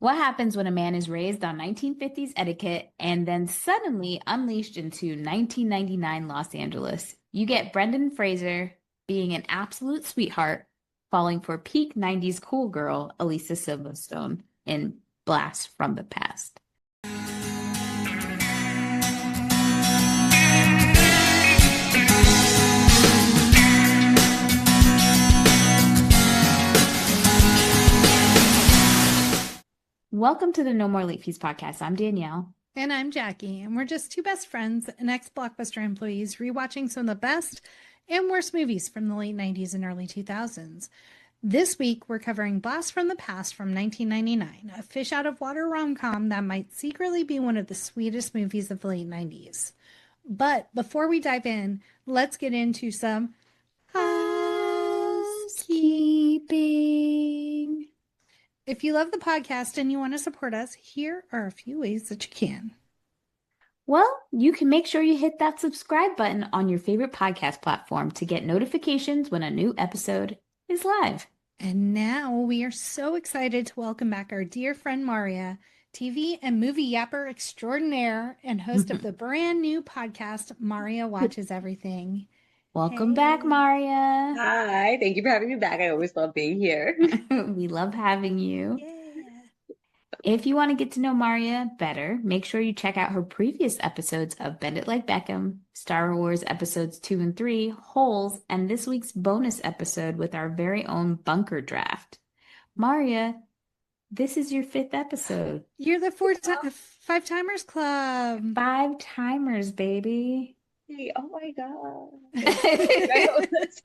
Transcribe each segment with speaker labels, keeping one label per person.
Speaker 1: What happens when a man is raised on 1950s etiquette and then suddenly unleashed into 1999 Los Angeles? You get Brendan Fraser being an absolute sweetheart, falling for peak 90s cool girl Alicia Silverstone in Blast from the Past. Welcome to the No More Late Fees podcast. I'm Danielle.
Speaker 2: And I'm Jackie, and we're just two best friends and ex-Blockbuster employees rewatching some of the best and worst movies from the late 90s and early 2000s. This week, we're covering Blast from the Past from 1999, a fish-out-of-water rom-com that might secretly be one of the sweetest movies of the late 90s. But before we dive in, let's get into some housekeeping. If you love the podcast and you want to support us, here are a few ways that you can.
Speaker 1: Well, you can make sure you hit that subscribe button on your favorite podcast platform to get notifications when a new episode is live.
Speaker 2: And now we are so excited to welcome back our dear friend Maria, TV and movie yapper extraordinaire and host of the brand new podcast, Maria Watches Everything.
Speaker 1: Welcome back, Maria.
Speaker 3: Hi, thank you for having me back. I always love being here.
Speaker 1: We love having you.
Speaker 2: Yeah.
Speaker 1: If you want to get to know Maria better, make sure you check out her previous episodes of Bend It Like Beckham, Star Wars episodes 2 and 3, Holes, and this week's bonus episode with our very own bunker draft. Maria, this is your 5th episode.
Speaker 2: You're the Five Timers Club.
Speaker 1: 5 timers, baby.
Speaker 3: Oh my God. I'm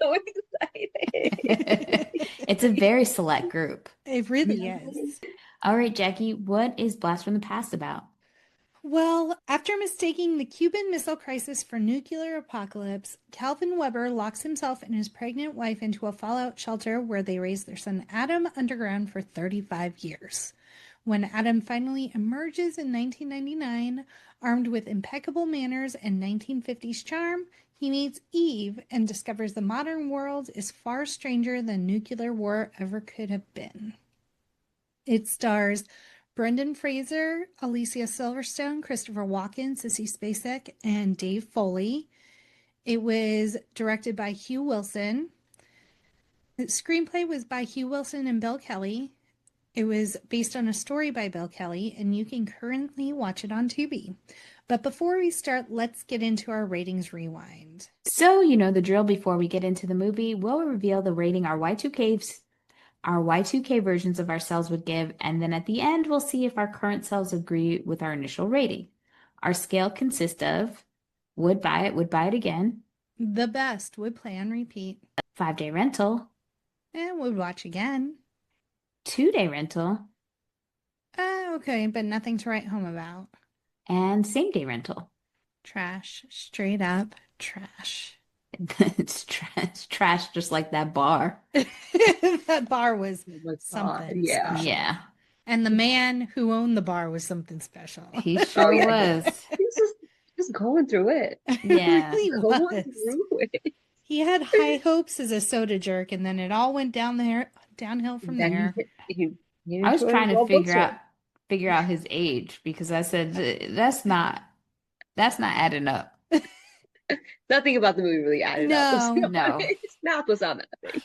Speaker 3: so excited.
Speaker 1: It's a very select group.
Speaker 2: It really is.
Speaker 1: All right, Jackie, what is Blast from the Past about?
Speaker 2: Well, after mistaking the Cuban Missile Crisis for nuclear apocalypse, Calvin Weber locks himself and his pregnant wife into a fallout shelter where they raise their son Adam underground for 35 years. When Adam finally emerges in 1999, armed with impeccable manners and 1950s charm, he meets Eve and discovers the modern world is far stranger than nuclear war ever could have been. It stars Brendan Fraser, Alicia Silverstone, Christopher Walken, Sissy Spacek, and Dave Foley. It was directed by Hugh Wilson. The screenplay was by Hugh Wilson and Bill Kelly. It was based on a story by Bill Kelly, and you can currently watch it on Tubi. But before we start, let's get into our ratings rewind.
Speaker 1: So, you know the drill. Before we get into the movie, we'll reveal the rating our Y2K versions of ourselves would give, and then at the end, we'll see if our current selves agree with our initial rating. Our scale consists of would buy it again,
Speaker 2: The best, would play on repeat,
Speaker 1: 5-day rental,
Speaker 2: and would watch again.
Speaker 1: 2-day rental,
Speaker 2: Okay, but nothing to write home about.
Speaker 1: and same-day rental.
Speaker 2: Trash, straight up trash.
Speaker 1: It's trash, just like that bar.
Speaker 2: That bar was something.
Speaker 3: Yeah.
Speaker 1: Yeah,
Speaker 2: And the man who owned the bar was something special.
Speaker 1: he sure was.
Speaker 3: He's just going through it.
Speaker 1: Yeah.
Speaker 2: He really
Speaker 3: Going
Speaker 2: was.
Speaker 3: through it.
Speaker 2: He had high hopes as a soda jerk, and then it all went downhill from there.
Speaker 1: I was trying to figure out his age because I said that's not adding up.
Speaker 3: Nothing about the movie really added up.
Speaker 1: No.
Speaker 3: Math was not that big.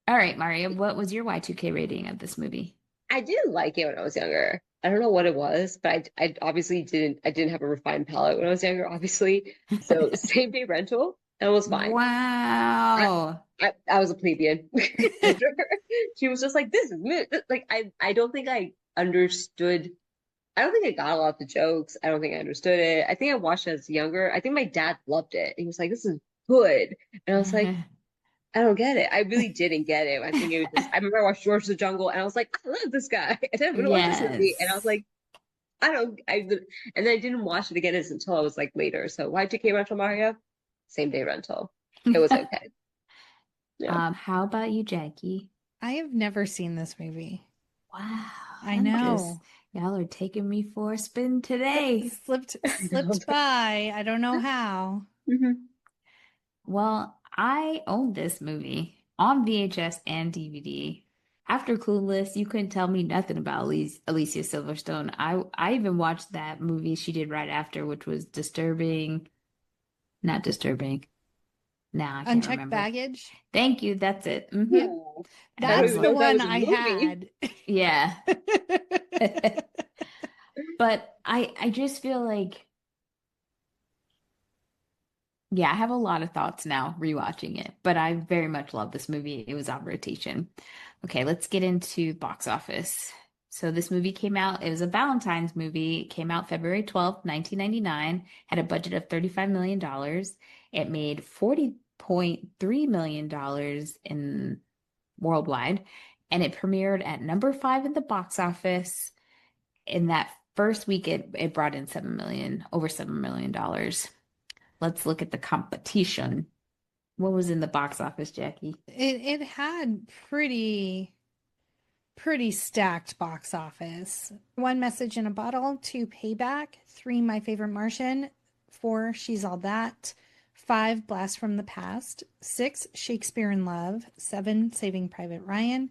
Speaker 1: All right, Maria, what was your Y2K rating of this movie?
Speaker 3: I didn't like it when I was younger. I don't know what it was, but I obviously didn't have a refined palate when I was younger, obviously. So same day rental, and it was fine.
Speaker 1: Wow.
Speaker 3: I was a plebeian. She was just like, this is like I don't think I understood. I don't think I got a lot of the jokes. I don't think I understood it. I think I watched it as younger. I think my dad loved it. He was like, this is good. And I was like, I don't get it. I really didn't get it. I think it was just, I remember I watched George the Jungle and I was like, I love this guy. I didn't watch this movie. And I was like, and then I didn't watch it again until I was like later. So Y2K rental, Mario, same day rental. It was okay. Yeah.
Speaker 1: How about you, Jackie?
Speaker 2: I have never seen this movie.
Speaker 1: Wow.
Speaker 2: I know.
Speaker 1: Y'all are taking me for a spin today.
Speaker 2: Slipped by. I don't know how.
Speaker 3: Mm-hmm.
Speaker 1: Well, I owned this movie on VHS and DVD. after Clueless, you couldn't tell me nothing about Alicia Silverstone. I even watched that movie she did right after, which was disturbing. Not disturbing. Now I can't
Speaker 2: Unchecked
Speaker 1: remember.
Speaker 2: baggage.
Speaker 1: Thank you. That's it.
Speaker 2: Yep.
Speaker 3: Ooh, I don't
Speaker 2: That's
Speaker 3: even
Speaker 2: the
Speaker 3: know
Speaker 1: Absolutely.
Speaker 3: if that
Speaker 2: one
Speaker 3: was a
Speaker 2: I
Speaker 3: movie.
Speaker 2: had.
Speaker 1: Yeah. But I just feel like, yeah, I have a lot of thoughts now rewatching it, but I very much love this movie. It was on rotation. Okay, let's get into box office. So this movie came out, it was a Valentine's movie. It came out February 12th, 1999, had a budget of $35 million. Dollars. It made $40.3 million dollars in worldwide, and it premiered at number 5 in the box office. In that first week, it brought in 7 million, over $7 million. Let's look at the competition. What was in the box office, Jackie?
Speaker 2: It had pretty stacked box office. One Message in a Bottle, two Payback, three My Favorite Martian, four She's All That, five Blast from the Past, six Shakespeare in Love, seven Saving Private Ryan,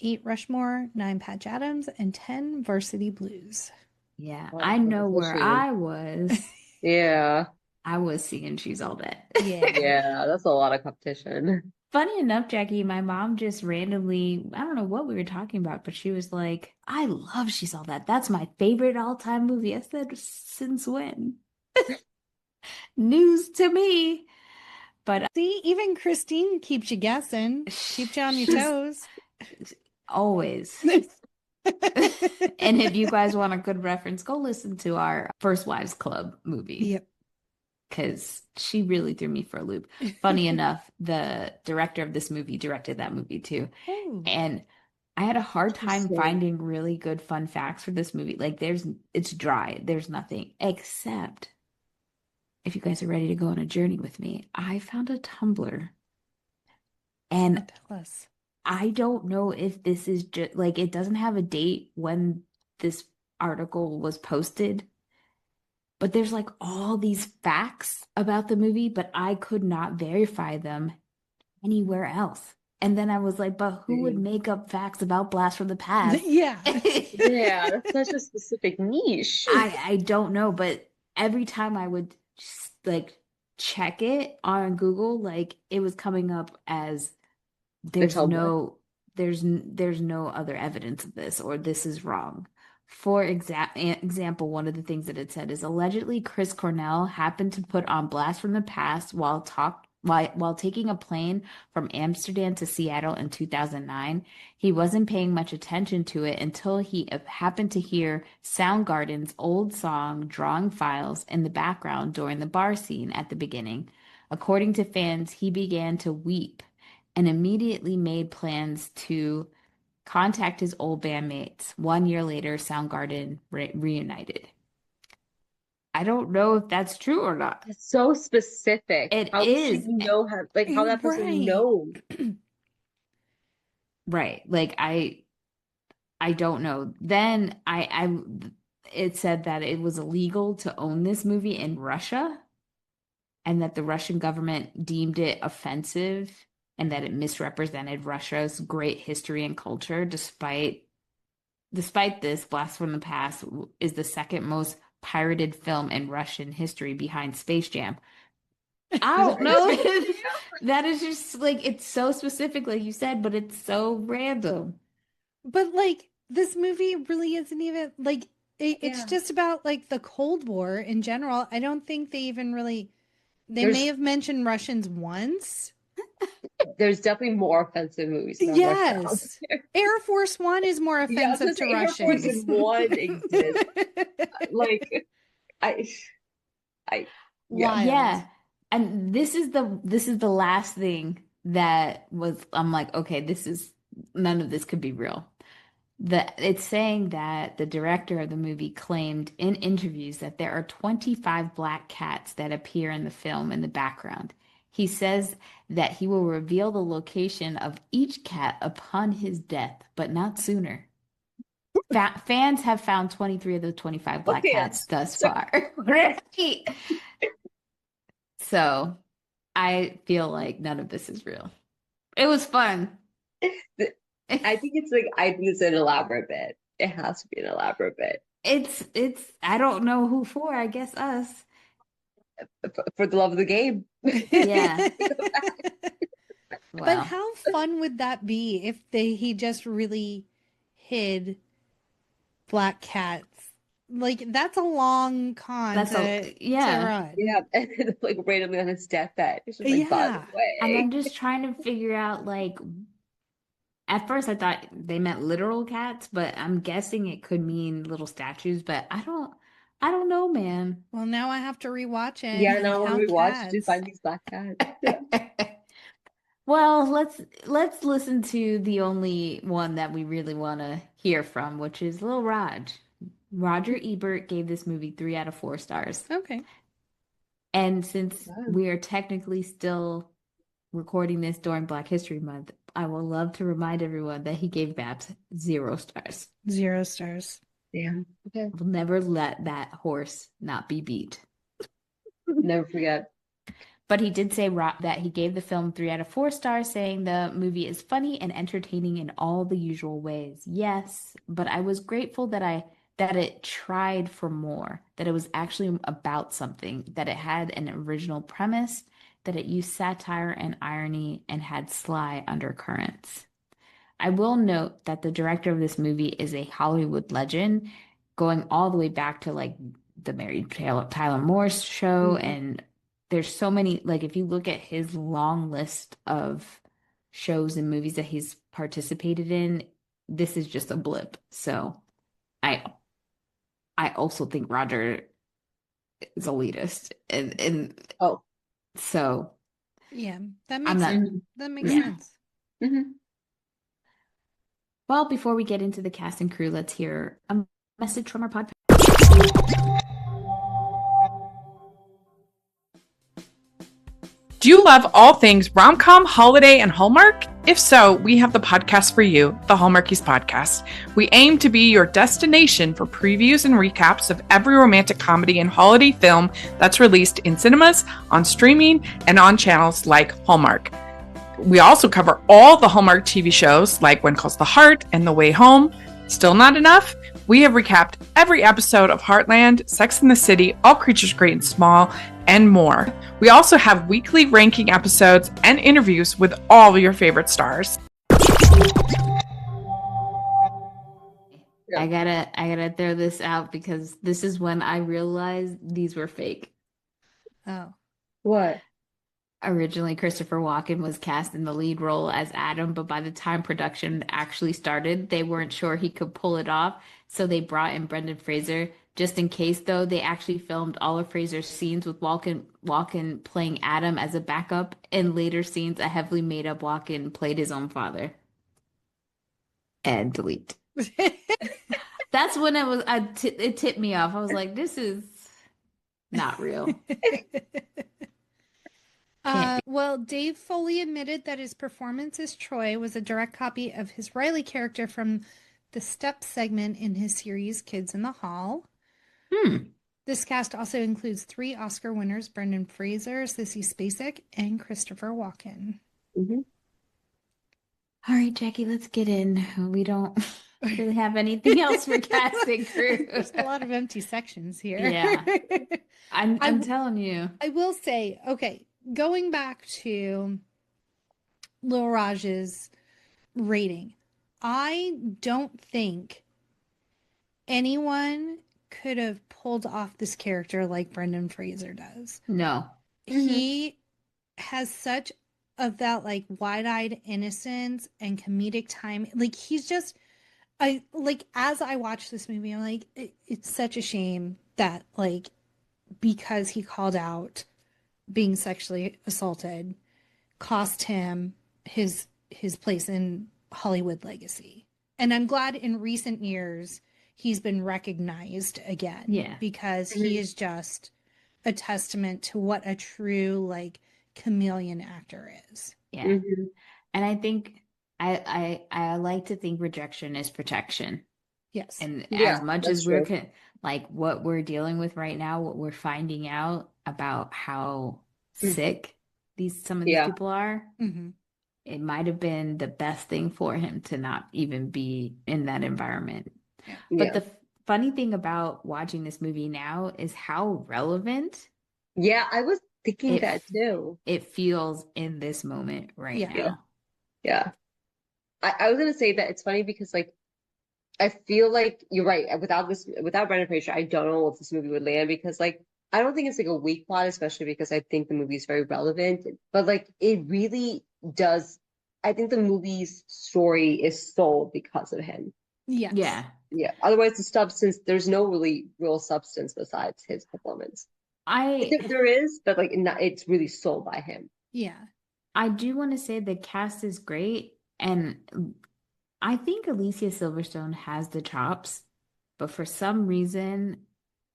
Speaker 2: eight Rushmore, nine Patch Adams, and 10 Varsity Blues.
Speaker 1: Yeah,
Speaker 3: A lot of
Speaker 1: I know where
Speaker 3: competition.
Speaker 1: I was.
Speaker 3: Yeah.
Speaker 1: I was seeing She's All That.
Speaker 2: Yeah.
Speaker 3: Yeah, that's a lot of competition.
Speaker 1: Funny enough, Jackie, my mom just randomly, I don't know what we were talking about, but she was like, I love She's All That. That's my favorite all-time movie. I said, since when? News to me. But
Speaker 2: See, even Christine keeps you guessing, keeps you on your
Speaker 1: she's
Speaker 2: toes.
Speaker 1: always. And if you guys want a good reference, go listen to our First Wives Club movie
Speaker 2: Yep.
Speaker 1: because she really threw me for a loop. Funny enough, the director of this movie directed that movie too.
Speaker 2: Oh,
Speaker 1: And I had a hard time
Speaker 3: Interesting.
Speaker 1: finding really good fun facts for this movie. Like it's dry. There's nothing except if you guys are ready to go on a journey with me, I found a Tumblr
Speaker 2: oh,
Speaker 1: and
Speaker 2: tell us.
Speaker 1: I don't know if this is just like it doesn't have a date when this article was posted, but there's like all these facts about the movie, but I could not verify them anywhere else. And then I was like, but who would make up facts about Blast from the Past?
Speaker 2: Yeah.
Speaker 3: Yeah, that's such a specific niche.
Speaker 1: I don't know, but every time I would just, like check it on Google, like it was coming up as
Speaker 3: The
Speaker 1: there's
Speaker 3: Tumblr.
Speaker 1: no there's no other evidence of this or this is wrong. For example, one of the things that it said is allegedly Chris Cornell happened to put on Blast from the Past while taking a plane from Amsterdam to Seattle in 2009. He wasn't paying much attention to it until he happened to hear Soundgarden's old song Drawing Files in the background during the bar scene at the beginning. According to fans, he began to weep and immediately made plans to contact his old bandmates. 1 year later, Soundgarden reunited. I don't know if that's true or not.
Speaker 3: That's so specific.
Speaker 1: It
Speaker 3: How would you
Speaker 1: is
Speaker 3: know how, like, how that person
Speaker 2: Right.
Speaker 3: knows?
Speaker 1: right. Like I don't know. Then it said that it was illegal to own this movie in Russia and that the Russian government deemed it offensive and that it misrepresented Russia's great history and culture. Despite this, Blast from the Past is the second most pirated film in Russian history behind Space Jam. I don't
Speaker 3: Besides
Speaker 1: know.
Speaker 3: Space Jam?
Speaker 1: That is just like it's so specific, like you said, but it's so random.
Speaker 2: But like this movie really isn't even like it's
Speaker 3: Yeah.
Speaker 2: just about like the Cold War in general. I don't think they even really they may
Speaker 3: There's
Speaker 2: have mentioned Russians once.
Speaker 3: there's definitely more offensive movies about Russia out
Speaker 2: Yes.
Speaker 3: there.
Speaker 2: Air Force One is more
Speaker 3: Yeah, I was
Speaker 2: offensive
Speaker 3: gonna
Speaker 2: to
Speaker 3: say Air Force
Speaker 2: Russians.
Speaker 3: One exists. Like I I yeah.
Speaker 2: Wild.
Speaker 1: Yeah. And this is the last thing that was I'm like, okay, this is none of this could be real. It's saying that the director of the movie claimed in interviews that there are 25 black cats that appear in the film in the background. He says that he will reveal the location of each cat upon his death, but not sooner. Fans have found 23 of the 25
Speaker 3: What
Speaker 1: black cats
Speaker 3: fans?
Speaker 1: thus
Speaker 3: So
Speaker 1: far. Right. So I feel like none of this is real. It was fun.
Speaker 3: I think it's like I think it's an elaborate bit. It has to be an elaborate bit.
Speaker 1: It's I don't know who for, I guess us.
Speaker 3: For the love of the game.
Speaker 1: Yeah.
Speaker 2: But
Speaker 1: Well,
Speaker 2: how fun would that be if he just really hid black cats? Like that's a long con
Speaker 1: that's a
Speaker 2: to
Speaker 1: yeah.
Speaker 2: run.
Speaker 3: Yeah, and then, like randomly on his deathbed, it's just like, by the
Speaker 2: Yeah.
Speaker 1: And
Speaker 3: way.
Speaker 1: I'm just trying to figure out like at first I thought they meant literal cats, but I'm guessing it could mean little statues, but I don't know, man.
Speaker 2: Well, now I have to rewatch it
Speaker 3: Yeah,
Speaker 2: and
Speaker 3: now when we
Speaker 2: count
Speaker 3: watch to
Speaker 2: cats.
Speaker 3: find these black cats. Yeah.
Speaker 1: Well, let's listen to the only one that we really want to hear from, which is Lil Raj. Roger Ebert gave this movie 3 out of 4 stars.
Speaker 2: Okay.
Speaker 1: And since
Speaker 3: Wow.
Speaker 1: we are technically still recording this during Black History Month, I will love to remind everyone that he gave Babs 0 stars.
Speaker 2: 0 stars.
Speaker 3: Damn. Okay.
Speaker 1: We'll never let that horse not be beat.
Speaker 3: Never forget.
Speaker 1: But he did say that he gave the film 3 out of 4 stars, saying the movie is funny and entertaining in all the usual ways. Yes, but I was grateful that it tried for more, that it was actually about something, that it had an original premise, that it used satire and irony and had sly undercurrents. I will note that the director of this movie is a Hollywood legend, going all the way back to like the Mary Tyler Moore show.
Speaker 3: Mhm.
Speaker 1: And there's so many, like, if you look at his long list of shows and movies that he's participated in, this is just a blip. So I I also think Roger is elitist. And
Speaker 3: Oh.
Speaker 1: so
Speaker 2: Yeah, that
Speaker 1: I'm
Speaker 2: makes
Speaker 1: not,
Speaker 2: sense.
Speaker 3: Mhm.
Speaker 2: That makes
Speaker 1: yeah.
Speaker 2: sense.
Speaker 3: Mhm.
Speaker 1: Well, before we get into the cast and crew, let's hear a message from our podcast.
Speaker 4: Do you love all things rom-com, holiday, and Hallmark? If so, we have the podcast for you, the Hallmarkies Podcast. We aim to be your destination for previews and recaps of every romantic comedy and holiday film that's released in cinemas, on streaming, and on channels like Hallmark. We also cover all the Hallmark TV shows like When Calls the Heart and The Way Home. Still not enough? We have recapped every episode of Heartland, Sex and the City, All Creatures Great and Small, and more. We also have weekly ranking episodes and interviews with all your favorite stars.
Speaker 3: Yeah.
Speaker 1: I gotta throw this out because this is when I realized these were fake.
Speaker 2: Oh.
Speaker 3: What?
Speaker 1: Originally, Christopher Walken was cast in the lead role as Adam, but by the time production actually started, they weren't sure he could pull it off, so they brought in Brendan Fraser. Just in case, though, they actually filmed all of Fraser's scenes with Walken playing Adam as a backup. In later scenes, a heavily made-up Walken played his own father. And delete. That's when it tipped me off. I was like, this is not real. Can't be.
Speaker 2: Well, Dave fully admitted that his performance as Troy was a direct copy of his Riley character from the Step segment in his series Kids in the Hall. This cast also includes 3 Oscar winners, Brendan Fraser, Sissy Spacek, and Christopher Walken.
Speaker 3: Mhm.
Speaker 1: All right, Jackie, let's get in. We don't really have anything else for casting crew.
Speaker 2: There's a lot of empty sections here.
Speaker 1: Yeah. I'm telling you.
Speaker 2: I will say, okay, going back to Lil Raj's rating, I don't think anyone could have pulled off this character like Brendan Fraser does.
Speaker 1: No.
Speaker 2: He has such of that like wide-eyed innocence and comedic time. Like he's just I like as I watch this movie, I'm like, it's such a shame that like because he called out being sexually assaulted cost him his place in Hollywood legacy. And I'm glad in recent years he's been recognized again.
Speaker 1: Yeah.
Speaker 2: Because he is just a testament to what a true like chameleon actor is.
Speaker 1: Yeah.
Speaker 3: Mhm.
Speaker 1: And I think I like to think rejection is protection.
Speaker 2: Yes.
Speaker 1: And
Speaker 3: Yeah,
Speaker 1: as much
Speaker 3: that's
Speaker 1: as we're
Speaker 3: true.
Speaker 1: like what we're dealing with right now, what we're finding out about how sick some of these
Speaker 3: Yeah.
Speaker 1: people are,
Speaker 2: Mm-hmm.
Speaker 1: it might have been the best thing for him to not even be in that environment.
Speaker 2: Yeah.
Speaker 1: But
Speaker 3: Yeah.
Speaker 1: the funny thing about watching this movie now is how relevant
Speaker 3: Yeah, I was thinking
Speaker 1: it
Speaker 3: that too.
Speaker 1: it feels in this moment right
Speaker 2: Yeah.
Speaker 3: Yeah.
Speaker 1: now.
Speaker 3: Yeah. I was gonna say that it's funny because like I feel like you're right. Without Brendan Fraser, I don't know if this movie would land because like I don't think it's like a weak plot, especially because I think the movie is very relevant. But like it really does. I think the movie's story is sold because of him.
Speaker 2: Yes.
Speaker 1: Yeah.
Speaker 3: Yeah. Otherwise, the substance there's no really real substance besides his performance.
Speaker 1: I
Speaker 3: There is, but like not, it's really sold by him.
Speaker 2: Yeah.
Speaker 1: I do want to say the cast is great, and I think Alicia Silverstone has the chops, but for some reason,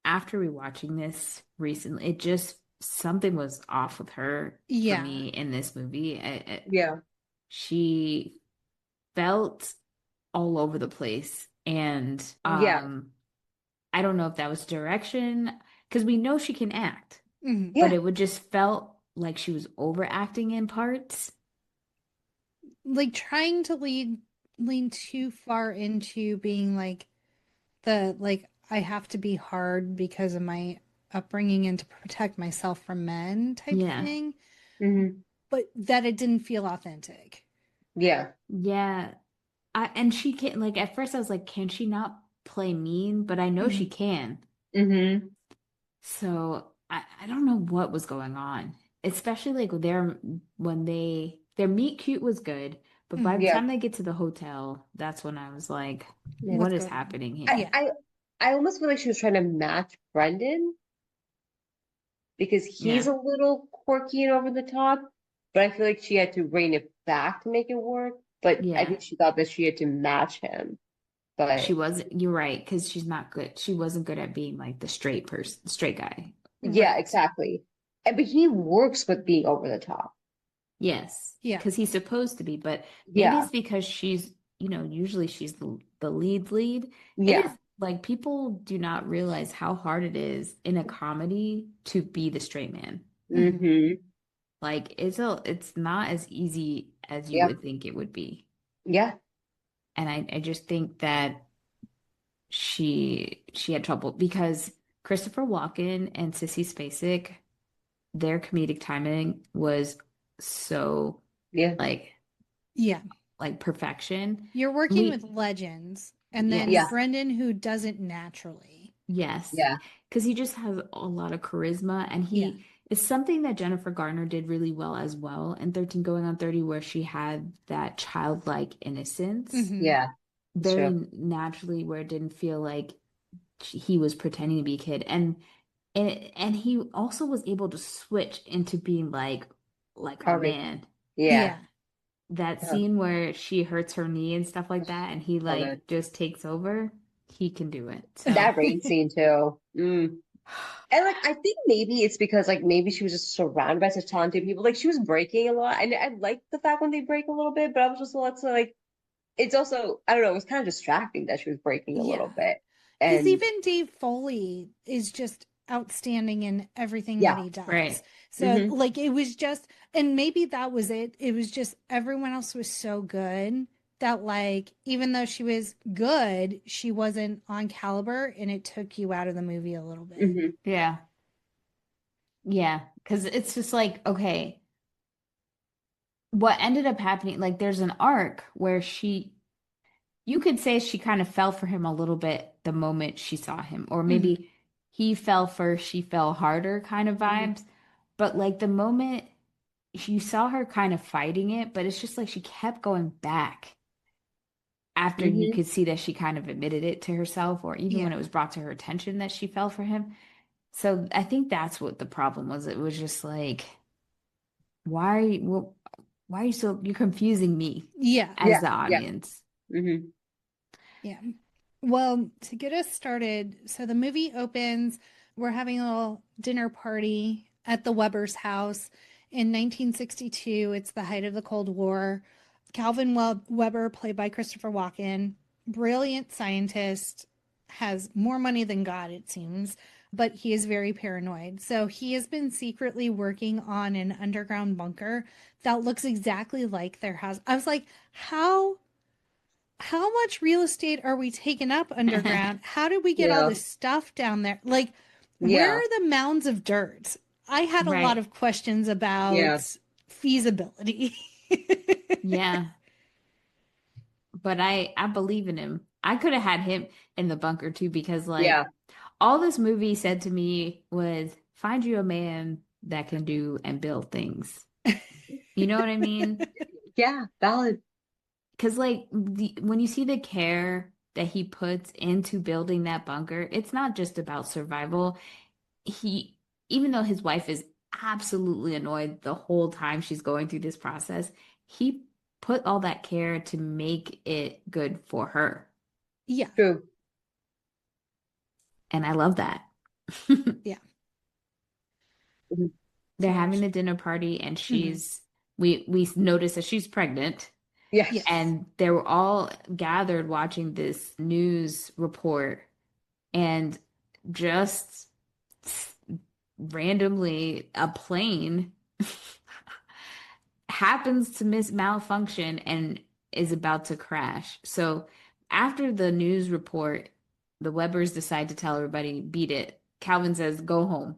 Speaker 1: after rewatching this recently, it just something was off with her for
Speaker 2: Yeah.
Speaker 1: me in this movie.
Speaker 3: Yeah.
Speaker 1: She felt all over the place, and
Speaker 3: Yeah.
Speaker 1: I don't know if that was direction because we know she can act,
Speaker 2: Mhm.
Speaker 1: but
Speaker 3: Yeah.
Speaker 1: it would just felt like she was overacting in parts.
Speaker 2: Like trying to lean too far into being like the like I have to be hard because of my upbringing and to protect myself from men type
Speaker 1: Yeah.
Speaker 2: thing,
Speaker 3: Hmm.
Speaker 2: but that it didn't feel authentic.
Speaker 3: Yeah.
Speaker 1: Yeah. And she can like at first I was like, can she not play mean? But I know she
Speaker 2: Mhm.
Speaker 1: can.
Speaker 3: Hmm.
Speaker 1: So I don't know what was going on. Especially like their meet cute was good, but by the
Speaker 2: Mhm.
Speaker 3: Yeah.
Speaker 1: time they get to the hotel, that's when I was like,
Speaker 3: Yeah.
Speaker 1: what
Speaker 2: What's
Speaker 1: is
Speaker 2: going on?
Speaker 1: happening
Speaker 3: I,
Speaker 1: here?
Speaker 2: Yeah.
Speaker 3: I I almost feel like she was trying to match Brendan because he's
Speaker 1: Yeah.
Speaker 3: a little quirky and over the top, but I feel like she had to rein it back to make it work. But I
Speaker 1: Yeah.
Speaker 3: think she thought that she had to match him.
Speaker 1: She
Speaker 3: But
Speaker 1: wasn't, you're right, because she's not good. She wasn't good at being like the straight person, straight guy.
Speaker 3: yeah,
Speaker 2: Right.
Speaker 3: exactly. And but he works with being over the top.
Speaker 1: Yes,
Speaker 2: Yeah.
Speaker 1: because he's supposed to be, but maybe
Speaker 3: Yeah.
Speaker 1: it's because usually she's the lead. It
Speaker 3: Yeah.
Speaker 1: is like people do not realize how hard it is in a comedy to be the straight man.
Speaker 2: Mhm.
Speaker 3: Hmm.
Speaker 1: Like it's not as easy as you
Speaker 3: Yeah.
Speaker 1: would think it would be.
Speaker 3: Yeah.
Speaker 1: And I just think that she had trouble because Christopher Walken and Sissy Spacek, their comedic timing was so
Speaker 3: Yeah.
Speaker 1: like
Speaker 2: Yeah.
Speaker 1: like perfection.
Speaker 2: You're working with
Speaker 1: We,
Speaker 2: legends and then
Speaker 3: Yeah.
Speaker 1: yes,
Speaker 2: Brendan who doesn't naturally.
Speaker 1: yes,
Speaker 3: Yeah.
Speaker 1: because he just has a lot of charisma, and
Speaker 2: Yeah.
Speaker 1: he is something that Jennifer Garner did really well as well in 13 Going on 30, where she had that childlike innocence
Speaker 2: Mhm.
Speaker 3: Yeah. It's
Speaker 1: very
Speaker 3: true.
Speaker 1: naturally, where it didn't feel like he was pretending to be a kid, and he also was able to switch into being like a
Speaker 3: Probably.
Speaker 1: man.
Speaker 3: Yeah.
Speaker 2: Yeah.
Speaker 1: That
Speaker 3: Yeah.
Speaker 1: scene where she hurts her knee and stuff like that, and he
Speaker 3: So good.
Speaker 1: like just takes over, he can do it. So,
Speaker 3: That rain scene too. Mm. And like I think maybe it's because like maybe she was just surrounded by such talented people. Like she was breaking a lot. And I like the fact when they break a little bit, but I was just like it's also I don't know, it was kind of distracting that she was breaking a
Speaker 2: Yeah.
Speaker 3: little bit.
Speaker 2: Because
Speaker 3: And
Speaker 2: even Dave Foley is just outstanding in everything that
Speaker 3: yeah.
Speaker 2: he does.
Speaker 1: right.
Speaker 2: So,
Speaker 3: Hmm.
Speaker 2: like, it was just, and maybe that was it. It was just everyone else was so good that, like, even though she was good, she wasn't on caliber and it took you out of the movie a little bit.
Speaker 3: Hmm.
Speaker 1: Yeah. Yeah. Because it's just like, okay, what ended up happening, like, there's an arc where you could say she kind of fell for him a little bit the moment she saw him, or
Speaker 2: Hmm.
Speaker 1: maybe he fell first, she fell harder kind of
Speaker 3: Hmm.
Speaker 1: vibes. But like the moment you saw her kind of fighting it, but it's just like she kept going back after you
Speaker 3: Hmm.
Speaker 1: could see that she kind of admitted it to herself, or even when
Speaker 2: Yeah.
Speaker 1: it was brought to her attention that she fell for him. So I think that's what the problem was. It was just like, why, well, why are you so, you're confusing me
Speaker 2: Yeah.
Speaker 1: as
Speaker 3: Yeah.
Speaker 1: the
Speaker 3: Yeah.
Speaker 1: audience.
Speaker 3: Hmm.
Speaker 2: Yeah. Well, to get us started, so the movie opens, we're having a little dinner party at the Weber's house in 1962. It's the height of the Cold War. Calvin Weber, played by Christopher Walken, brilliant scientist, has more money than God, it seems, but he is very paranoid. So he has been secretly working on an underground bunker that looks exactly like their house. I was like, how much real estate are we taking up underground? How did we get all
Speaker 3: Yeah.
Speaker 2: this stuff down there? Like, where
Speaker 3: Yeah.
Speaker 2: are the mounds of dirt? I had a lot
Speaker 1: Right.
Speaker 2: of questions
Speaker 3: Yeah.
Speaker 2: about feasibility.
Speaker 1: Yeah. But I believe in him. I could have had him in the bunker too, because like
Speaker 3: Yeah.
Speaker 1: all this movie said to me was find you a man that can do and build things. You know what I mean?
Speaker 3: Yeah. Valid.
Speaker 1: Because like when you see the care that he puts into building that bunker, it's not just about survival. He, even though his wife is absolutely annoyed the whole time she's going through this process, he put all that care to make it good for her.
Speaker 2: Yeah.
Speaker 3: True.
Speaker 1: And I love that.
Speaker 2: Yeah.
Speaker 3: Mhm.
Speaker 1: They're
Speaker 2: So
Speaker 1: having a dinner party and
Speaker 2: mhm.
Speaker 1: we notice that she's pregnant
Speaker 3: Yes.
Speaker 2: Yes.
Speaker 1: and they were all gathered watching this news report and just randomly a plane happens to malfunction and is about to crash. So after the news report, the Webbers decide to tell everybody, beat it. Calvin says, go home.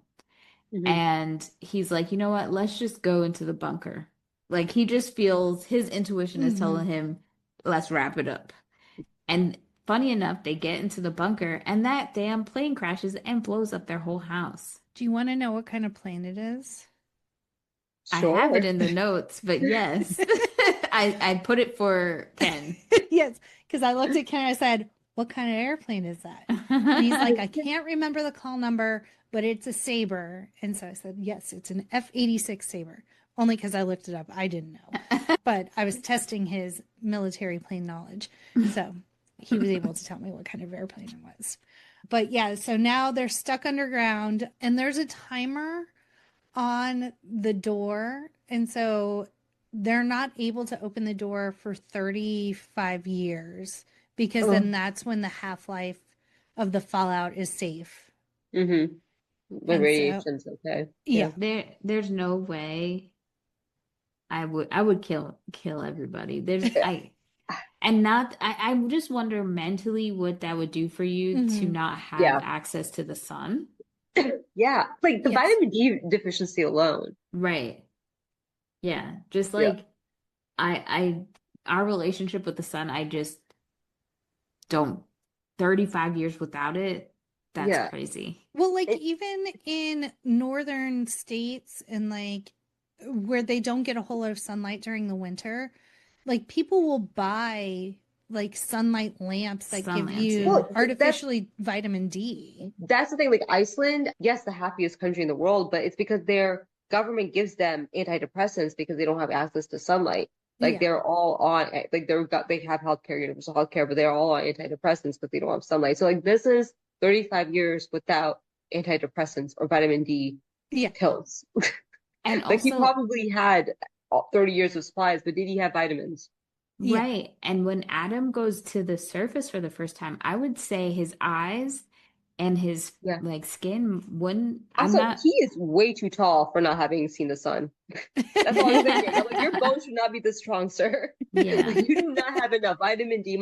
Speaker 3: Mhm.
Speaker 1: And he's like, you know what? Let's just go into the bunker. Like he just feels his intuition is
Speaker 2: Mhm.
Speaker 1: telling him, let's wrap it up. And funny enough, they get into the bunker and that damn plane crashes and blows up their whole house.
Speaker 2: Do you want to know what kind of plane it is?
Speaker 1: I have it
Speaker 3: Sure.
Speaker 1: in the notes, but yes, I put it for Ken.
Speaker 2: Yes, because I looked at Ken and I said, what kind of airplane is that? And he's like, I can't remember the call number, but it's a Sabre. And so I said, yes, it's an F-86 Sabre. Only because I looked it up. I didn't know. But I was testing his military plane knowledge. So he was able to tell me what kind of airplane it was. But yeah, so now they're stuck underground and there's a timer on the door. And so they're not able to open the door for 35 years because
Speaker 3: Oh.
Speaker 2: then that's when the half-life of the fallout is safe.
Speaker 3: Mhm. The
Speaker 2: And so,
Speaker 3: radiation's okay.
Speaker 2: yeah.
Speaker 3: Yeah.
Speaker 1: There's no way I would kill everybody. There's I and not I just wonder mentally what that would do for you to
Speaker 2: Hmm.
Speaker 1: not have
Speaker 3: Yeah.
Speaker 1: access to the sun.
Speaker 3: Yeah. Like the
Speaker 2: Yes.
Speaker 3: vitamin D deficiency alone.
Speaker 1: Right. Yeah. Just
Speaker 3: Yeah.
Speaker 1: like I our relationship with the sun, I just don't 35 years without it, that's
Speaker 3: Yeah.
Speaker 1: crazy.
Speaker 2: Well, like
Speaker 3: It,
Speaker 2: even in northern states and like where they don't get a whole lot of sunlight during the winter, like people will buy like sunlight lamps that
Speaker 1: Sun
Speaker 2: give
Speaker 1: lamps, yeah.
Speaker 2: you
Speaker 3: well,
Speaker 2: artificially vitamin D.
Speaker 3: that's the thing. Like Iceland, yes, the happiest country in the world, but it's because their government gives them antidepressants because they don't have access to sunlight. Like
Speaker 2: Yeah.
Speaker 3: they're all on, like they have healthcare, universal healthcare, but they're all on antidepressants because they don't have sunlight. So like this is 35 years without antidepressants or vitamin D
Speaker 2: Yeah.
Speaker 3: pills.
Speaker 1: And
Speaker 3: Like he
Speaker 1: also,
Speaker 3: probably had 30 years of supplies, but did he have vitamins?
Speaker 2: Yeah.
Speaker 1: right. And when Adam goes to the surface for the first time, I would say his eyes and his
Speaker 3: Yeah.
Speaker 1: like skin wouldn't, I'm
Speaker 3: Also,
Speaker 1: not,
Speaker 3: he is way too tall for not having seen the sun. That's all I'm thinking. I'm like, your bones should not be this strong, sir.
Speaker 1: yeah,
Speaker 3: Like, you do not have enough vitamin D.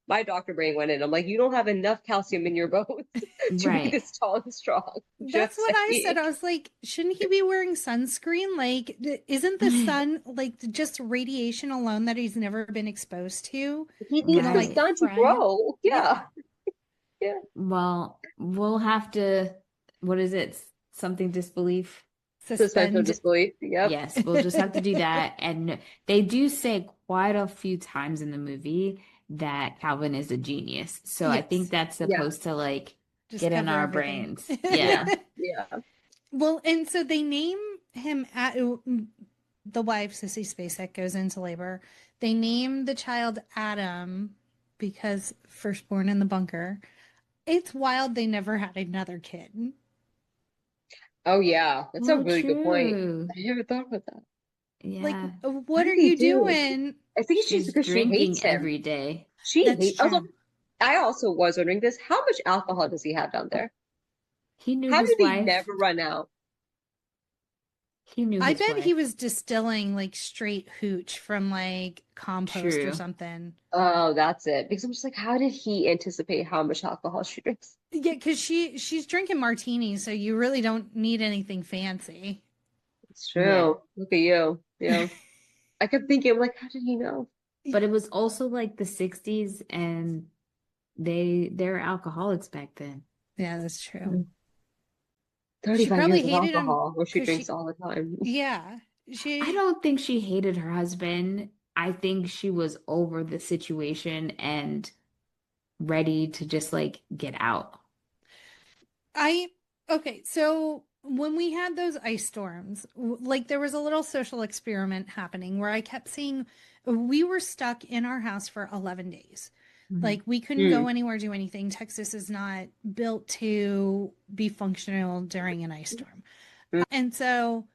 Speaker 3: My doctor brain went in. I'm like, you don't have enough calcium in your bones to be
Speaker 1: right.
Speaker 3: this tall and strong.
Speaker 2: That's
Speaker 3: Just
Speaker 2: what I said.
Speaker 3: saying.
Speaker 2: I was like, shouldn't he be wearing sunscreen? Like, isn't the sun like just radiation alone that he's never been exposed to
Speaker 3: He needs
Speaker 2: gonna
Speaker 3: the
Speaker 2: like
Speaker 1: Right.
Speaker 3: sun to
Speaker 2: fry him?
Speaker 3: grow.
Speaker 2: Yeah.
Speaker 3: Yeah. Yeah.
Speaker 1: Well, we'll have to, what is it? Something disbelief?
Speaker 3: Suspension of
Speaker 2: Suspend.
Speaker 3: disbelief. Yep.
Speaker 1: Yes, we'll just have to do that. And they do say quite a few times in the movie that Calvin is a genius. So I think
Speaker 2: Yes.
Speaker 1: that's
Speaker 3: Yeah.
Speaker 1: supposed to like
Speaker 2: Just
Speaker 1: get in
Speaker 2: cover
Speaker 1: our
Speaker 2: everything.
Speaker 1: brains.
Speaker 3: Yeah.
Speaker 1: Yeah.
Speaker 3: Yeah.
Speaker 2: Well, and so they name him at the wife, Sissy Spacek, goes into labor. They name the child Adam because firstborn in the bunker. It's wild they never had another kid.
Speaker 3: Oh, yeah. That's a
Speaker 1: Well,
Speaker 3: really good point.
Speaker 1: true.
Speaker 3: I never thought about that.
Speaker 2: Like,
Speaker 1: Yeah.
Speaker 3: What
Speaker 2: what are
Speaker 3: did they
Speaker 2: you
Speaker 3: do?
Speaker 2: doing?
Speaker 3: I think it's just
Speaker 1: She's
Speaker 3: because she hates
Speaker 1: drinking
Speaker 3: him.
Speaker 1: every day.
Speaker 3: She
Speaker 2: That's
Speaker 3: hates. Also,
Speaker 2: true.
Speaker 3: I also was wondering this. How much alcohol does he have down there?
Speaker 1: He knew
Speaker 3: How
Speaker 1: his
Speaker 3: did he
Speaker 1: wife.
Speaker 3: never run out?
Speaker 1: He knew
Speaker 2: I
Speaker 1: his
Speaker 2: bet he
Speaker 1: wife.
Speaker 2: was distilling like straight hooch from like compost or
Speaker 1: True.
Speaker 2: something.
Speaker 3: Oh, that's it. Because I'm just like, how did he anticipate how much alcohol she drinks?
Speaker 2: Yeah, because she's drinking martinis, so you really don't need anything fancy.
Speaker 3: It's
Speaker 1: Yeah.
Speaker 3: true. Look at you. Yeah. I kept thinking, I'm like, how did he know?
Speaker 1: But it was also like the 60s and they're alcoholics back then.
Speaker 2: Yeah, that's true. She
Speaker 3: 35
Speaker 2: probably
Speaker 3: years of
Speaker 2: hated him
Speaker 3: alcohol where she
Speaker 2: because
Speaker 3: drinks all the time.
Speaker 2: yeah,
Speaker 1: I
Speaker 2: she,
Speaker 1: don't think she hated her husband. I think she was over the situation and ready to just like get out.
Speaker 2: I, okay, so when we had those ice storms, like there was a little social experiment happening where I kept seeing we were stuck in our house for 11 days.
Speaker 1: Mhm.
Speaker 2: Like we couldn't
Speaker 3: Hmm.
Speaker 2: go anywhere, do anything. Texas is not built to be functional during an ice storm.
Speaker 3: Mm.
Speaker 2: And so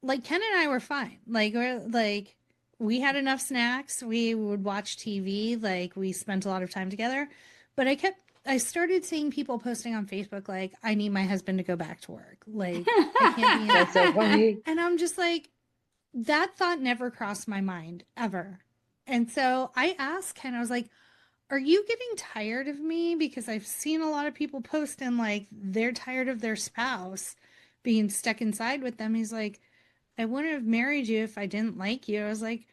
Speaker 2: like Ken and I were fine. Like we had enough snacks. We would watch TV. Like we spent a lot of time together. But I started seeing people posting on Facebook like I need my husband to go back to work. Like I can't be in.
Speaker 3: That's so funny.
Speaker 2: And I'm just like that thought never crossed my mind ever. And so I asked Ken, I was like, are you getting tired of me? Because I've seen a lot of people posting like they're tired of their spouse being stuck inside with them. He's like, I wouldn't have married you if I didn't like you. I was like,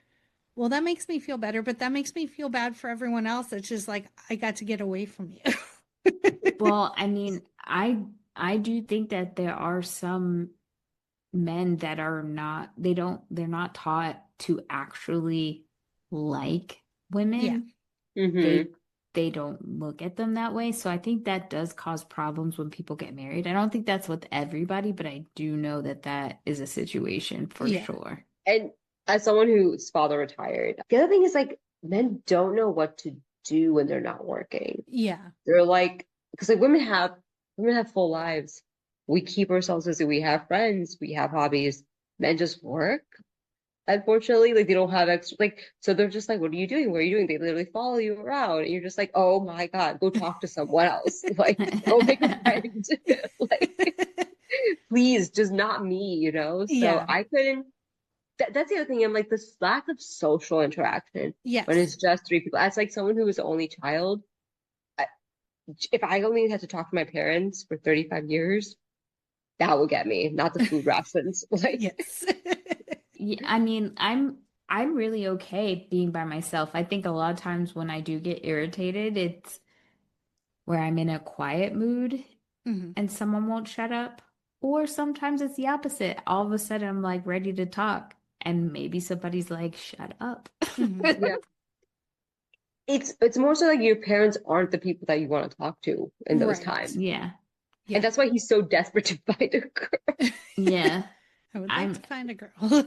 Speaker 2: well, that makes me feel better, but that makes me feel bad for everyone else. It's just like I got to get away from you.
Speaker 1: Well, I mean, I do think that there are some men that are not they're not taught to actually like
Speaker 2: Yeah.
Speaker 1: women.
Speaker 3: Hmm.
Speaker 1: They don't look at them that way. So I think that does cause problems when people get married. I don't think that's with everybody, but I do know that that is a situation for
Speaker 2: Yeah.
Speaker 1: sure.
Speaker 3: And as someone whose father retired, the other thing is like men don't know what to do when they're not working.
Speaker 2: Yeah.
Speaker 3: They're like, because like women have full lives. We keep ourselves busy. We have friends. We have hobbies. Men just work. Unfortunately, like they don't have extra, like, so they're just like, what are you doing? What are you doing? They literally follow you around, and you're just like, oh my God, go talk to someone else. Like, go make a friend. Like, please, just not me, you know? So
Speaker 2: Yeah.
Speaker 3: I couldn't. That's the other thing. I'm like this lack of social interaction when
Speaker 2: Yes.
Speaker 3: it's just three people. As like someone who was the only child, I, if I only had to talk to my parents for 35 years, that would get me, not the food rations. Like,
Speaker 2: Yes.
Speaker 1: Yeah, I mean, I'm really okay being by myself. I think a lot of times when I do get irritated, it's where I'm in a quiet mood
Speaker 2: Mhm.
Speaker 1: and someone won't shut up. Or sometimes it's the opposite. All of a sudden I'm like ready to talk and maybe somebody's like, shut up.
Speaker 2: Mhm.
Speaker 3: yeah, it's more so like your parents aren't the people that you want to talk to in those
Speaker 2: Right.
Speaker 3: times.
Speaker 1: Yeah.
Speaker 3: And
Speaker 2: Yeah.
Speaker 3: that's why he's so desperate to find a girl.
Speaker 1: Yeah.
Speaker 2: I would like
Speaker 1: I'm
Speaker 2: to find a girl.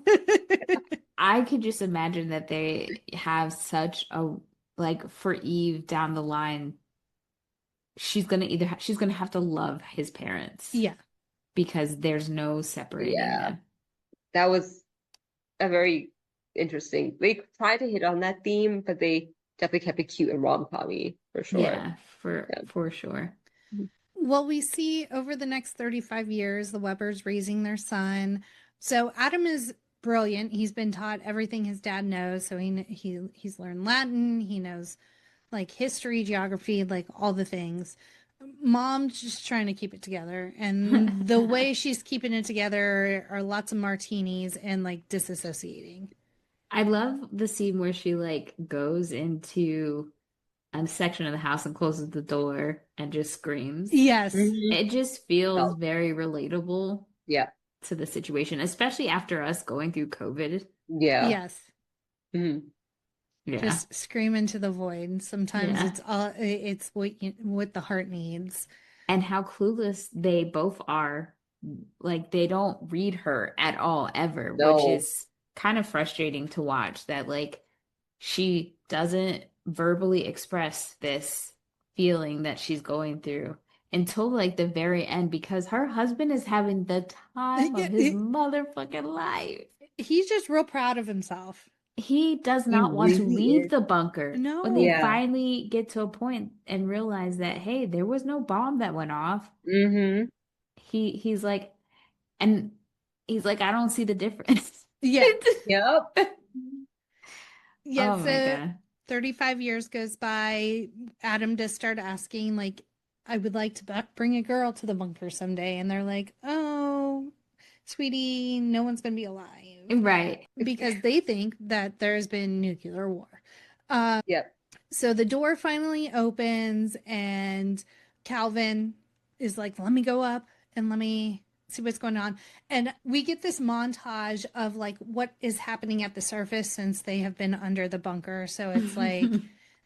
Speaker 1: I could just imagine that they have such a like for Eve down the line, she's gonna have to love his parents
Speaker 2: Yeah.
Speaker 1: because there's no separating
Speaker 3: Yeah,
Speaker 1: them.
Speaker 3: that was a very interesting. They tried to hit on that theme, but they definitely kept it cute and rom-com-y for sure.
Speaker 1: Yeah,
Speaker 3: Yeah.
Speaker 1: for sure.
Speaker 2: Well, we see over the next 35 years, the Webbers raising their son. So Adam is brilliant. He's been taught everything his dad knows. So he's learned Latin. He knows like history, geography, like all the things. Mom's just trying to keep it together. And the way she's keeping it together are lots of martinis and like disassociating.
Speaker 1: I love the scene where she like goes into a section of the house and closes the door and just screams.
Speaker 2: Yes.
Speaker 3: Mhm.
Speaker 1: It just feels
Speaker 3: Oh,
Speaker 1: very relatable
Speaker 3: yeah,
Speaker 1: to the situation, especially after us going through COVID.
Speaker 3: yeah.
Speaker 2: Yes.
Speaker 3: Mhm.
Speaker 1: Yeah.
Speaker 2: Just scream into the void. Sometimes
Speaker 1: Yeah.
Speaker 2: it's what the heart needs.
Speaker 1: And how clueless they both are. Like they don't read her at all ever, which
Speaker 3: No,
Speaker 1: is kind of frustrating to watch that like she doesn't verbally express this feeling that she's going through until like the very end because her husband is having the time of his motherfucking life.
Speaker 2: He's just real proud of himself.
Speaker 1: he does
Speaker 3: He
Speaker 1: not want to
Speaker 3: really
Speaker 1: leave
Speaker 3: is.
Speaker 1: the bunker. When they
Speaker 2: No.
Speaker 3: Yeah.
Speaker 1: finally get to a point and realize that, hey, there was no bomb that went off,
Speaker 3: Mm-hmm.
Speaker 1: he's like, and he's like, I don't see the difference.
Speaker 2: Yeah.
Speaker 3: Yep.
Speaker 2: Yeah.
Speaker 1: Oh my
Speaker 2: So
Speaker 1: God.
Speaker 2: 35 years goes by. Adam does start asking, like, I would like to bring a girl to the bunker someday. And they're like, oh, sweetie, no one's going to be alive.
Speaker 1: Right.
Speaker 2: Because they think that there's been nuclear war. Uh,
Speaker 3: Yep.
Speaker 2: so the door finally opens, and Calvin is like, let me go up and let me see what's going on. And we get this montage of like what is happening at the surface since they have been under the bunker. So it's like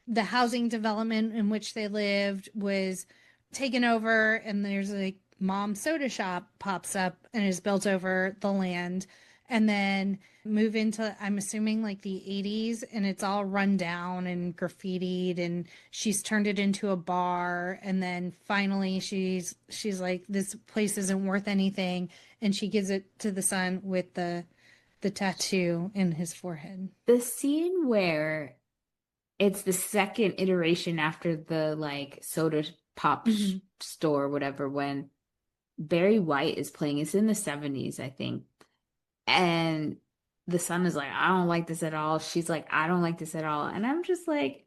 Speaker 2: the housing development in which they lived was taken over, and there's a mom soda shop pops up and is built over the land. And then move into, I'm assuming, like the 80s, and it's all run down and graffitied, and she's turned it into a bar. And then finally she's like, this place isn't worth anything, and she gives it to the son with the tattoo in his forehead.
Speaker 1: The scene where it's the second iteration after the like soda pop store, whatever, when Barry White is playing, it's in the 70s, I think. And the son is like, I don't like this at all. She's like, I don't like this at all. And I'm just like,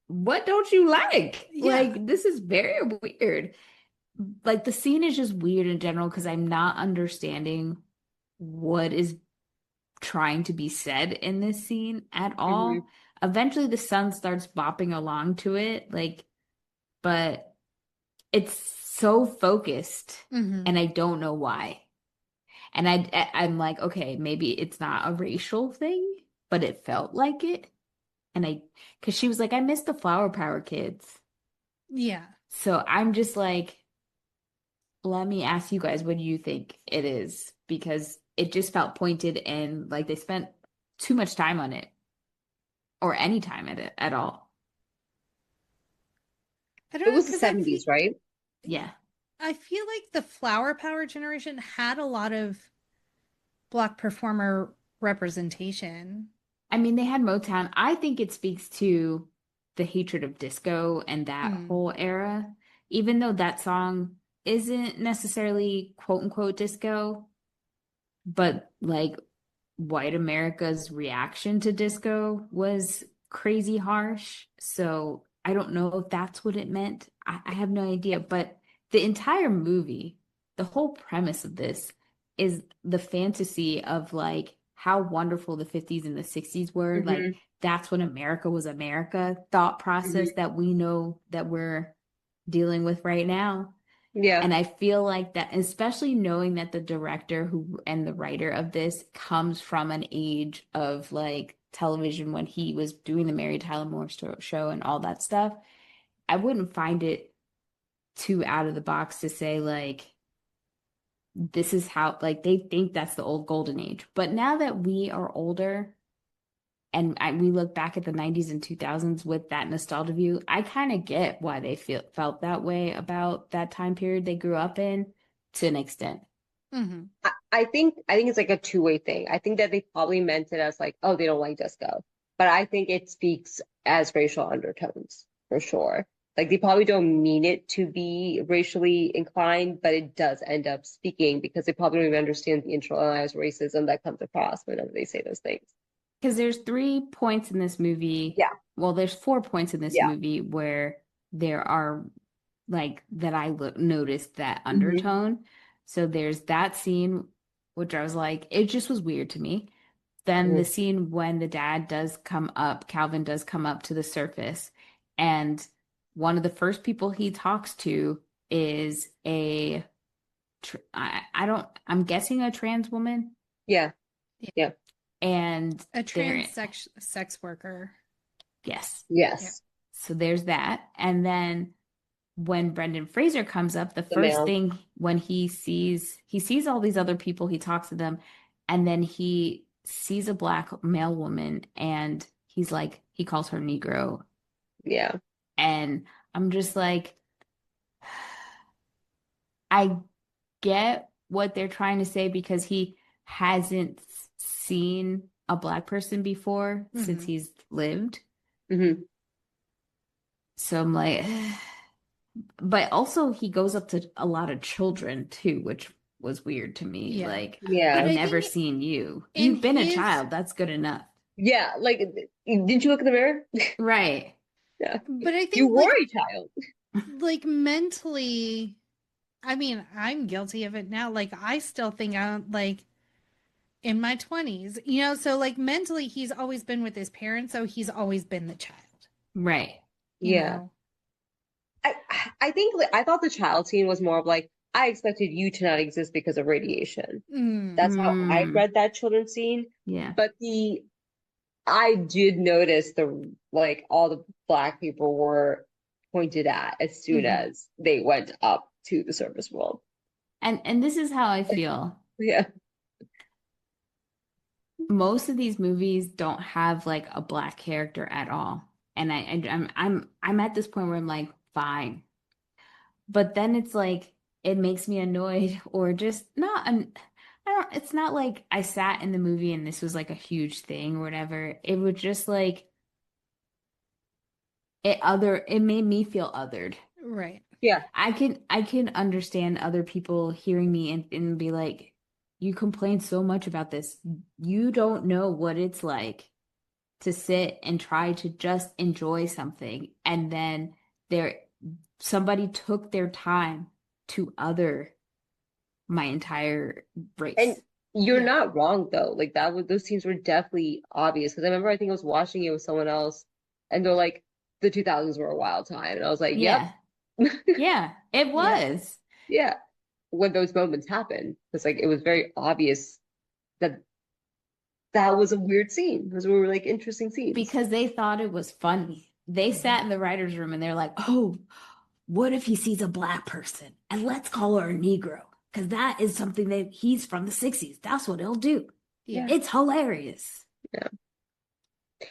Speaker 1: what don't you like?
Speaker 2: Yeah.
Speaker 1: Like, this is very weird. Like, the scene is just weird in general because I'm not understanding what is trying to be said in this scene at all.
Speaker 3: Mhm.
Speaker 1: Eventually, the son starts bopping along to it, like, but it's so focused, and I don't know why. And I'm like, okay, maybe it's not a racial thing, but it felt like it. And because she was like, I miss the Flower Power kids.
Speaker 2: Yeah.
Speaker 1: So I'm just like, let me ask you guys, what do you think it is? Because it just felt pointed and like they spent too much time on it or any time at it at all.
Speaker 2: I don't
Speaker 3: It
Speaker 2: know,
Speaker 3: was the
Speaker 2: because
Speaker 3: 70s, right?
Speaker 1: Yeah.
Speaker 2: I feel like the Flower Power generation had a lot of Black performer representation.
Speaker 1: I mean, they had Motown. I think it speaks to the hatred of disco and that whole era, even though that song isn't necessarily quote unquote disco, but like white America's reaction to disco was crazy harsh. So I don't know if that's what it meant. I have no idea. But the entire movie, the whole premise of this is the fantasy of like how wonderful the 50s and the 60s were. Like
Speaker 3: Mm-hmm.
Speaker 1: that's when America was America thought
Speaker 3: Mm-hmm.
Speaker 1: process that we know that we're dealing with right now.
Speaker 3: Yeah.
Speaker 1: And I feel like that, especially knowing that the director who and the writer of this comes from an age of like television when he was doing the Mary Tyler Moore show and all that stuff, I wouldn't find it too out of the box to say like this is how like they think that's the old golden age. But now that we are older and we look back at the 90s and 2000s with that nostalgia view, I kind of get why they felt that way about that time period they grew up in to an extent.
Speaker 2: Mm-hmm.
Speaker 3: I think it's like a two-way thing. I think that they probably meant it as like, oh, they don't like disco. But I think it speaks as racial undertones for sure. Like they probably don't mean it to be racially inclined, but it does end up speaking because they probably don't even understand the internalized racism that comes across whenever they say those things.
Speaker 1: Because there's 3 points in this movie.
Speaker 3: Yeah.
Speaker 1: Well, there's 4 points in this
Speaker 3: Yeah.
Speaker 1: movie where there are like that I noticed that
Speaker 3: Mm-hmm.
Speaker 1: undertone. So there's that scene, which I was like, it just was weird to me. Then the scene when the dad does come up, Calvin does come up to the surface, and one of the first people he talks to is I'm guessing a trans woman.
Speaker 3: Yeah. Yeah.
Speaker 1: And
Speaker 2: A
Speaker 1: they're,
Speaker 2: trans sex worker.
Speaker 1: yes.
Speaker 3: Yes.
Speaker 1: So there's that. And then when Brendan Fraser comes up, the first
Speaker 3: male.
Speaker 1: thing when he sees all these other people, he talks to them, and then he sees a black male woman and he's like, he calls her Negro.
Speaker 3: Yeah.
Speaker 1: And I'm just like, I get what they're trying to say because he hasn't seen a Black person before since he's lived.
Speaker 3: Mm-hmm.
Speaker 1: So I'm like, but also he goes up to a lot of children too, which was weird to me.
Speaker 2: Yeah.
Speaker 1: Like,
Speaker 3: Yeah.
Speaker 1: I've
Speaker 2: But I
Speaker 1: never
Speaker 2: think
Speaker 1: seen you.
Speaker 2: in
Speaker 1: You've been a
Speaker 2: his
Speaker 1: child. That's good enough.
Speaker 3: Yeah. Like, didn't you look in the mirror?
Speaker 1: Right.
Speaker 3: Yeah.
Speaker 2: but I
Speaker 3: You
Speaker 2: think
Speaker 3: were a child.
Speaker 2: like mentally, I mean, I'm guilty of it now. Like I still think I'm like in my 20s, you know, so like mentally he's always been with his parents, so he's always been the child,
Speaker 1: Right.
Speaker 2: you
Speaker 3: Yeah.
Speaker 2: know.
Speaker 3: I think like, I thought the child scene was more of like, I expected you to not exist because of radiation. That's how I
Speaker 1: Mm.
Speaker 3: read that children's scene.
Speaker 1: Yeah.
Speaker 3: But I did notice like all the Black people were pointed at as soon as they went up to the surface world.
Speaker 1: And this is how I feel.
Speaker 3: Yeah.
Speaker 1: Most of these movies don't have like a Black character at all. And I'm at this point where I'm like, fine. But then it's like it makes me annoyed or just not I don't it's not like I sat in the movie and this was like a huge thing or whatever. It was just like it made me feel othered.
Speaker 2: Right.
Speaker 3: Yeah.
Speaker 1: I can understand other people hearing me and be like, you complain so much about this. You don't know what it's like to sit and try to just enjoy something and then somebody took their time to other my entire race.
Speaker 3: And you're
Speaker 2: Yeah.
Speaker 3: not wrong though. Like those scenes were definitely obvious. Because I remember I think I was watching it with someone else and they're like, the 2000s were a wild time. And I was like, yep.
Speaker 1: Yeah, it was.
Speaker 3: Yeah. When those moments happened. It's like it was very obvious that that was a weird scene. Those were like interesting scenes.
Speaker 1: Because they thought it was funny. They sat in the writer's room and they're like, oh, what if he sees a Black person? And let's call her a Negro. Because that is something that he's from the 60s. That's what he'll do.
Speaker 2: Yeah.
Speaker 1: It's hilarious.
Speaker 3: Yeah.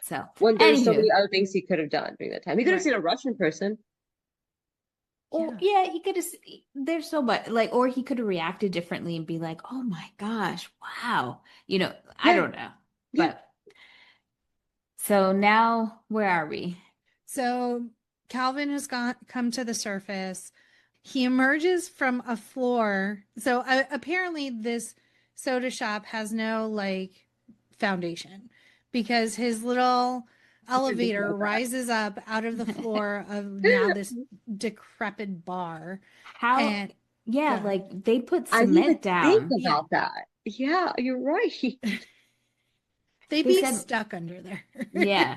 Speaker 1: So,
Speaker 3: when there's so
Speaker 1: anywho.
Speaker 3: many other things he could have done during that time. He could have seen a Russian person.
Speaker 1: Or yeah, he could have. There's so much like, or he could have reacted differently and be like, "Oh my gosh, wow!" You know, I don't know, but so now where are we?
Speaker 2: So Calvin has come to the surface. He emerges from a floor. So apparently, this soda shop has no like foundation because his little elevator rises up out of the floor of now this decrepit bar.
Speaker 1: How?
Speaker 2: And
Speaker 1: Yeah,
Speaker 2: God.
Speaker 1: like they put
Speaker 3: I didn't even
Speaker 1: cement down.
Speaker 3: think about that. Yeah, you're right.
Speaker 2: They'd
Speaker 1: They
Speaker 2: be
Speaker 1: said-
Speaker 2: stuck under there.
Speaker 1: Yeah.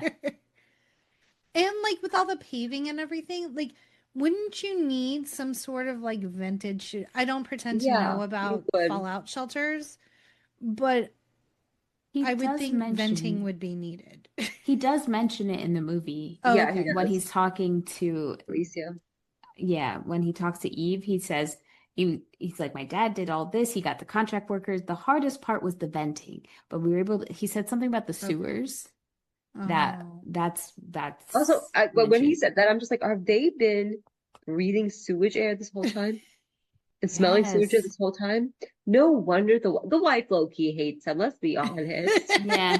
Speaker 2: And like with all the paving and everything, like wouldn't you need some sort of like vintage? I don't pretend to know about fallout shelters, but I would think venting would be needed.
Speaker 1: He does mention it in the movie.
Speaker 2: Oh,
Speaker 3: Yeah,
Speaker 2: okay.
Speaker 1: When he's talking to
Speaker 3: Alicia.
Speaker 1: Yeah, when he talks to Eve, he says he's like, my dad did all this. He got the contract workers. The hardest part was the venting, but we were able to. He said something about the sewers. That's
Speaker 3: Also, but when he said that, I'm just like, have they been breathing sewage air this whole time and smelling sewage air this whole time? No wonder the wife low-key hates him. Let's be honest.
Speaker 1: Yeah.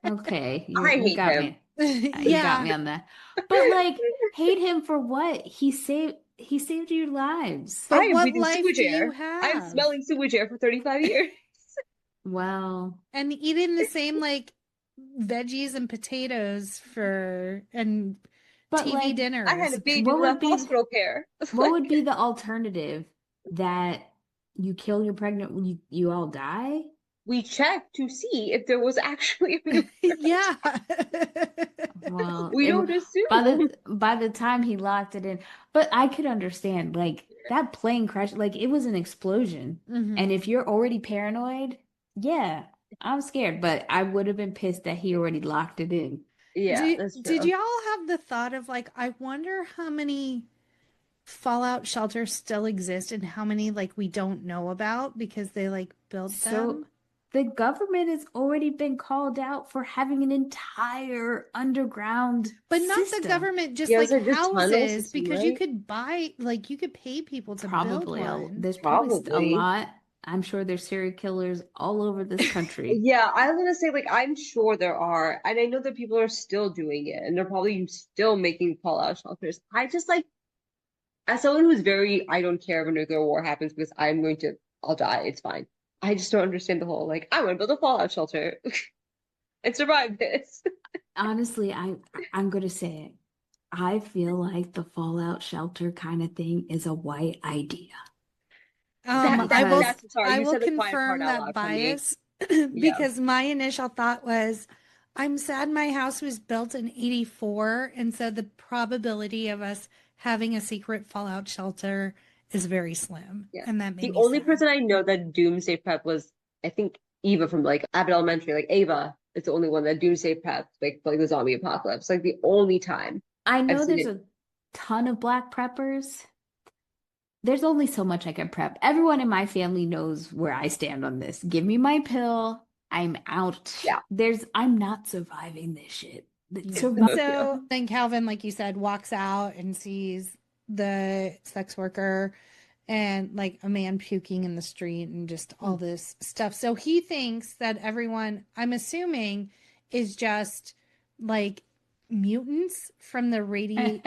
Speaker 1: Okay.
Speaker 3: I hate
Speaker 1: got
Speaker 3: him.
Speaker 1: Me. You got me on that. But like, hate him for what? He saved your lives.
Speaker 2: But
Speaker 3: I am
Speaker 2: what
Speaker 3: breathing
Speaker 2: life
Speaker 3: sewage
Speaker 2: do
Speaker 3: air.
Speaker 2: you have?
Speaker 3: I am smelling sewage air for 35 years.
Speaker 1: Well,
Speaker 2: and eating the same like veggies and potatoes and TV
Speaker 1: like,
Speaker 2: dinners.
Speaker 3: I had a baby without hospital care.
Speaker 1: What would be the alternative? That you kill your pregnant when you all die?
Speaker 3: We checked to see if there was actually a
Speaker 2: yeah.
Speaker 1: Well,
Speaker 3: we don't assume.
Speaker 1: By the time he locked it in, but I could understand like that plane crash, like it was an explosion, and if you're already paranoid, yeah, I'm scared. But I would have been pissed that he already locked it in.
Speaker 3: Yeah, that's true.
Speaker 2: Did y'all have the thought of like, I wonder how many fallout shelters still exist and how many like we don't know about because they like built them?
Speaker 1: The government has already been called out for having an entire underground
Speaker 2: but not
Speaker 1: system.
Speaker 2: the government, just
Speaker 3: Yeah,
Speaker 2: like
Speaker 3: like
Speaker 2: houses,
Speaker 3: system,
Speaker 2: because
Speaker 3: right?
Speaker 2: you could buy, like you could pay people to build one.
Speaker 1: There's probably a lot. I'm sure there's serial killers all over this country.
Speaker 3: Yeah, I was gonna say, like, I'm sure there are, and I know that people are still doing it, and they're probably still making fallout shelters. I just like, as someone who's very, I don't care if a nuclear war happens because I'll die, it's fine. I just don't understand the whole, like, I want to build a fallout shelter and survive this.
Speaker 1: Honestly, I'm gonna say it. I feel like the fallout shelter kind of thing is a white idea. Because
Speaker 3: Sorry,
Speaker 2: I
Speaker 3: you
Speaker 2: will
Speaker 3: said the quiet part
Speaker 2: confirm
Speaker 3: out
Speaker 2: that
Speaker 3: loud for me.
Speaker 2: bias
Speaker 3: Yeah,
Speaker 2: because my initial thought was, I'm sad my house was built in 84, and so the probability of us having a secret fallout shelter is very slim,
Speaker 3: yeah.
Speaker 2: and that made
Speaker 3: The
Speaker 2: me
Speaker 3: only
Speaker 2: sad.
Speaker 3: person I know that doomsday prep was, I think, Eva from like Abbott Elementary. Like Ava is the only one that doomsday prep, like for like the zombie apocalypse. Like the only time
Speaker 1: I
Speaker 3: I've
Speaker 1: know
Speaker 3: seen
Speaker 1: there's
Speaker 3: it.
Speaker 1: a ton of black preppers. There's only so much I can prep. Everyone in my family knows where I stand on this. Give me my pill. I'm out.
Speaker 3: Yeah.
Speaker 1: I'm not surviving this shit.
Speaker 2: So then Calvin, like you said, walks out and sees the sex worker and like a man puking in the street and just all this stuff. So he thinks that everyone, I'm assuming, is just like mutants from the radiation.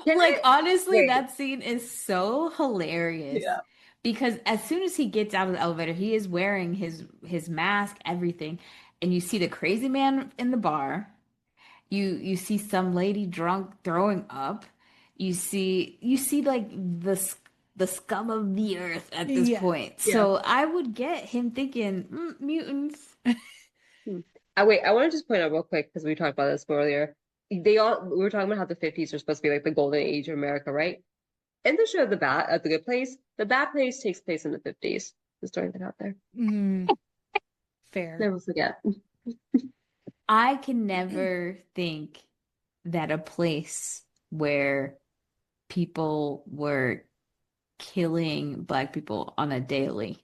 Speaker 1: Like, honestly,
Speaker 3: Wait.
Speaker 1: that scene is so hilarious
Speaker 3: Yeah.
Speaker 1: because as soon as he gets out of the elevator, he is wearing his mask, everything, and you see the crazy man in the bar. You see some lady drunk throwing up. You see like the scum of the earth at this
Speaker 2: Yeah.
Speaker 1: point.
Speaker 3: Yeah.
Speaker 1: So I would get him thinking mutants.
Speaker 3: Hmm. I want to just point out real quick because we talked about this earlier. We were talking about how the 50s are supposed to be like the golden age of America, right? In the show The Good Place, the bad place takes place in the 50s. Just throwing that out there.
Speaker 2: Fair.
Speaker 3: Never forget.
Speaker 1: I can never think that a place where people were killing black people on a daily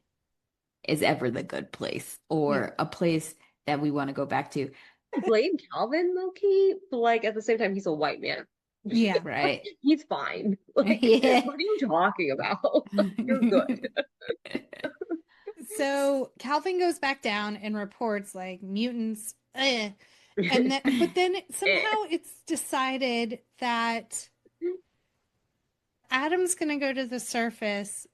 Speaker 1: is ever the good place or a place that we want to go back to.
Speaker 3: Blame Calvin, low key, but like at the same time, he's a white man.
Speaker 2: Yeah.
Speaker 1: Right.
Speaker 3: He's fine. Like,
Speaker 1: Yeah.
Speaker 3: what are you talking about? You're good.
Speaker 2: So Calvin goes back down and reports like mutants, and then but then somehow it's decided that Adam's gonna go to the surface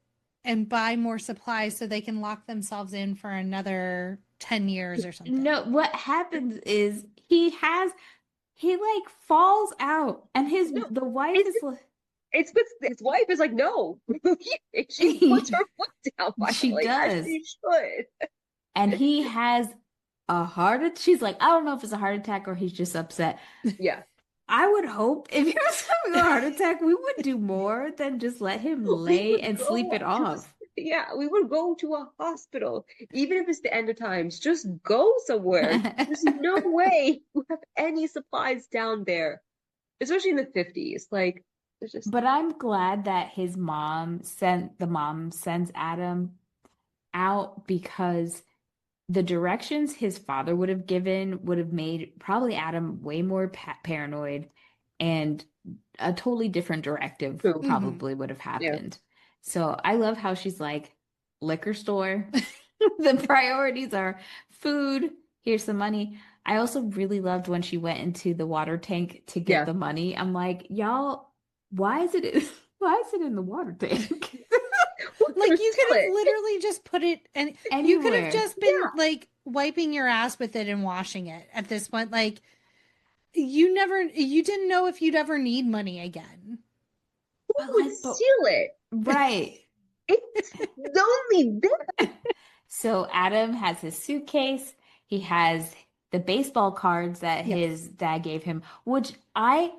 Speaker 2: and buy more supplies so they can lock themselves in for another 10 years or something.
Speaker 1: No, what happens is he like falls out and the wife is
Speaker 3: It's because his wife is like, no. She puts her foot down
Speaker 1: she
Speaker 3: finally, as
Speaker 1: does.
Speaker 3: she should.
Speaker 1: And he has a heart attack. She's like, I don't know if it's a heart attack or he's just upset.
Speaker 3: Yeah.
Speaker 1: I would hope if he was having a heart attack, we would do more than just let him lay and sleep it off.
Speaker 3: Yeah, we would go to a hospital, even if it's the end of times. Just go somewhere. There's no way you have any supplies down there, especially in the 50s. Like, there's just.
Speaker 1: But I'm glad that the mom sends Adam out because the directions his father would have given would have made probably Adam way more paranoid, and a totally different directive probably would have happened. Yeah. So I love how she's like, liquor store. The priorities are food. Here's some money. I also really loved when she went into the water tank to get the money. I'm like, y'all, why is it in the water tank?
Speaker 2: Like you could have literally just put it and you could have just been like wiping your ass with it and washing it at this point. Like you didn't know if you'd ever need money again.
Speaker 3: Who would steal it?
Speaker 1: Right.
Speaker 3: It's only there.
Speaker 1: So Adam has his suitcase. He has the baseball cards that his dad gave him, which I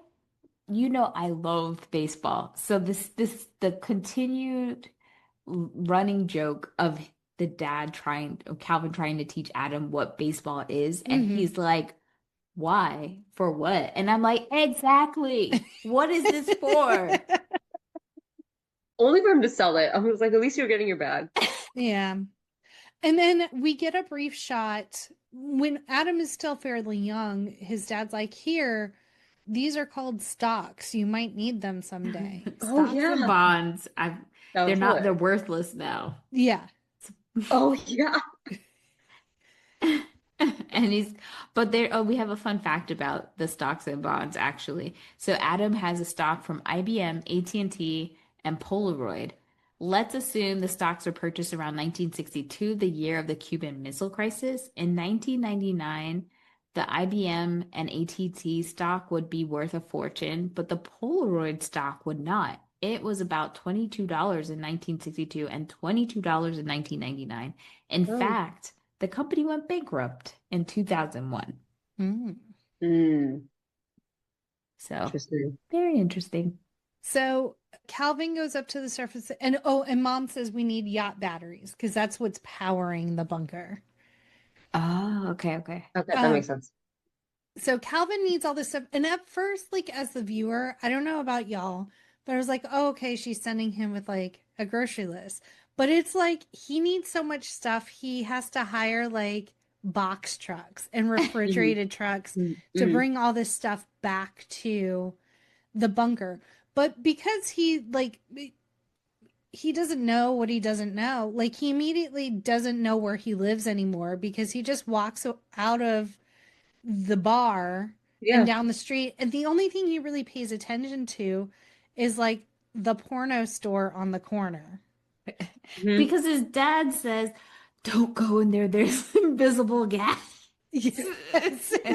Speaker 1: love baseball. So the continued running joke of Calvin trying to teach Adam what baseball is. And he's like, why? For what? And I'm like, exactly. What is this for?
Speaker 3: Only for him to sell it. I was like, at least you're getting your bag.
Speaker 2: Yeah. And then we get a brief shot when Adam is still fairly young. His dad's like, here, these are called stocks. You might need them someday.
Speaker 1: Stocks and bonds.
Speaker 3: That
Speaker 1: They're
Speaker 3: was
Speaker 1: not, they're
Speaker 3: hilarious.
Speaker 1: worthless now.
Speaker 2: Yeah.
Speaker 3: Oh yeah.
Speaker 1: And but there, oh, we have a fun fact about the stocks and bonds actually. So Adam has a stock from IBM, AT&T, and Polaroid. Let's assume the stocks were purchased around 1962, the year of the Cuban Missile Crisis. In 1999, the IBM and AT&T stock would be worth a fortune, but the Polaroid stock would not. It was about $22 in 1962 and $22 in 1999. In
Speaker 3: Oh.
Speaker 1: fact, the company went bankrupt in 2001.
Speaker 2: Mm.
Speaker 1: So,
Speaker 3: Interesting.
Speaker 1: very interesting.
Speaker 2: So Calvin goes up to the surface and mom says we need yacht batteries because that's what's powering the bunker.
Speaker 1: Oh, okay.
Speaker 3: Okay, that makes sense.
Speaker 2: So Calvin needs all this stuff. And at first, like as the viewer, I don't know about y'all, but I was like, oh, okay, she's sending him with like a grocery list. But it's like he needs so much stuff. He has to hire like box trucks and refrigerated trucks to
Speaker 3: Mhm.
Speaker 2: bring all this stuff back to the bunker. But because he doesn't know what he doesn't know, like he immediately doesn't know where he lives anymore because he just walks out of the bar and
Speaker 3: Yeah.
Speaker 2: down the street. And the only thing he really pays attention to is like the porno store on the corner.
Speaker 3: Mhm.
Speaker 1: Because his dad says, don't go in there, there's invisible gas.
Speaker 2: Yes.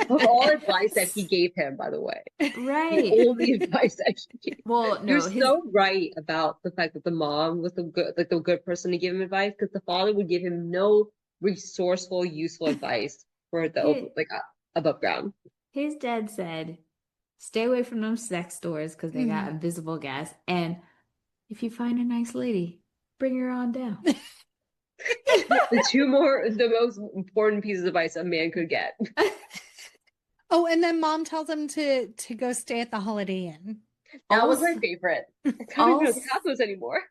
Speaker 3: Of all advice that he gave him, by the way.
Speaker 1: Right.
Speaker 3: The only advice that he gave.
Speaker 1: Well,
Speaker 3: You're
Speaker 1: no,
Speaker 3: so right about the fact that the mom was the good person to give him advice, because the father would give him no resourceful, useful advice for the above ground.
Speaker 1: his dad said, stay away from those sex stores because they got invisible gas. And if you find a nice lady, bring her on down.
Speaker 3: The most important pieces of advice a man could get.
Speaker 2: Oh, and then mom tells him to go stay at the Holiday Inn.
Speaker 3: That was my favorite. I don't even know if they have those anymore.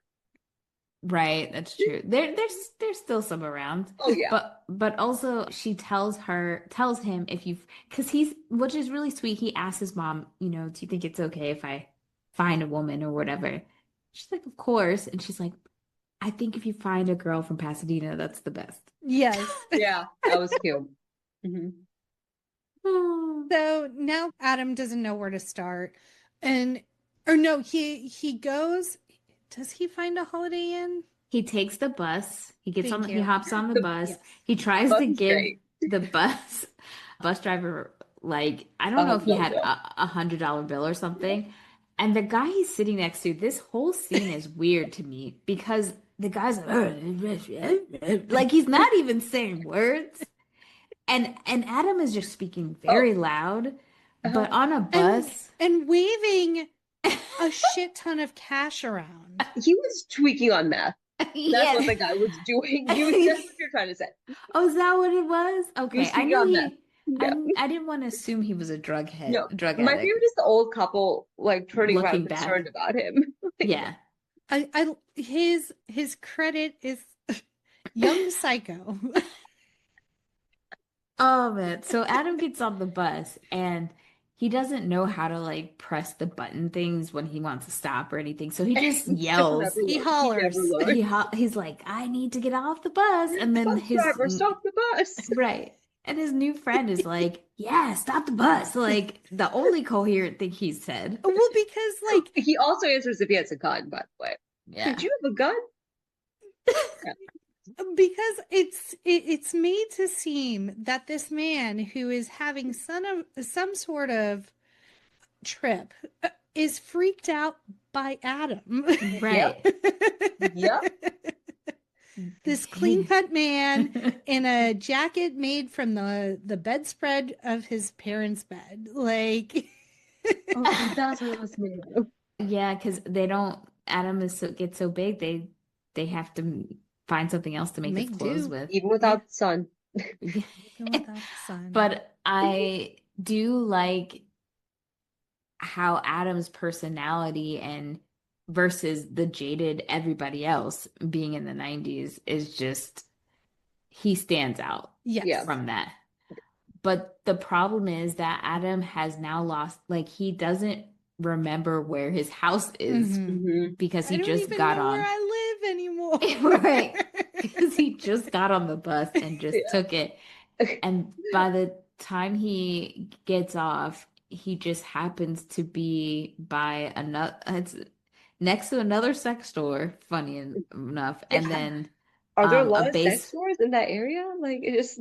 Speaker 1: Right, that's true. There's still some around.
Speaker 3: Oh yeah.
Speaker 1: But also she tells him if you, because which is really sweet. He asks his mom, do you think it's okay if I find a woman or whatever? She's like, of course. And she's like, I think if you find a girl from Pasadena, that's the best.
Speaker 2: Yes.
Speaker 3: Yeah, that was cute. Mm-hmm.
Speaker 2: So now Adam doesn't know where to start. He goes, does he find a Holiday Inn?
Speaker 1: He takes the bus. He hops on the bus.
Speaker 2: Yes.
Speaker 1: He tries
Speaker 3: Bus
Speaker 1: to
Speaker 3: is
Speaker 1: give
Speaker 3: great.
Speaker 1: the bus driver, like, I don't know if he had
Speaker 3: bill.
Speaker 1: a $100 bill or something. And the guy he's sitting next to, this whole scene is weird to me because the guy's like he's not even saying words. And Adam is just speaking very loud, but on a bus.
Speaker 2: And waving a shit ton of cash around.
Speaker 3: He was tweaking on meth. That's what the guy was doing. That's what you're trying to say.
Speaker 1: Oh, is that what it was? Okay, I knew
Speaker 3: meth. Yeah.
Speaker 1: I didn't want to assume he was a drug head.
Speaker 3: No,
Speaker 1: drug
Speaker 3: my
Speaker 1: addict.
Speaker 3: favorite is the old couple like turning
Speaker 1: Looking
Speaker 3: around
Speaker 1: back.
Speaker 3: concerned about him.
Speaker 1: Yeah.
Speaker 2: His credit is young psycho.
Speaker 1: Oh man. So Adam gets on the bus and he doesn't know how to like press the button things when he wants to stop or anything. So he just yells.
Speaker 2: He hollers.
Speaker 1: He's like, I need to get off the bus. And then
Speaker 3: Bus driver, stop the bus.
Speaker 1: Right. And his new friend is like, yeah, stop the bus. Like the only coherent thing he said.
Speaker 2: Well, because like
Speaker 3: he also answers if he has a gun, by the way.
Speaker 1: Yeah.
Speaker 3: Did you have a gun?
Speaker 2: Because it's made to seem that this man who is having some sort of trip is freaked out by Adam.
Speaker 1: Right.
Speaker 3: Yep.
Speaker 2: This clean-cut man in a jacket made from the bedspread of his parents' bed. Like
Speaker 3: Oh, that's what it was made of.
Speaker 1: Yeah, because Adam gets so big they have to find something else to make his clothes with.
Speaker 3: Even without the sun.
Speaker 2: Even without the sun.
Speaker 1: But I do like how Adam's personality and versus the jaded everybody else being in the 90s is just, he stands out from that. But the problem is that Adam has now lost, like he doesn't remember where his house is because he just got on.
Speaker 2: Where I
Speaker 1: Right. Because he just got on the bus and just
Speaker 3: Yeah.
Speaker 1: took it. And by the time he gets off, he just happens to be by another, it's next to another sex store, funny enough. And then
Speaker 3: Are there a
Speaker 1: a
Speaker 3: lot of sex
Speaker 1: base,
Speaker 3: stores in that area? Like, it just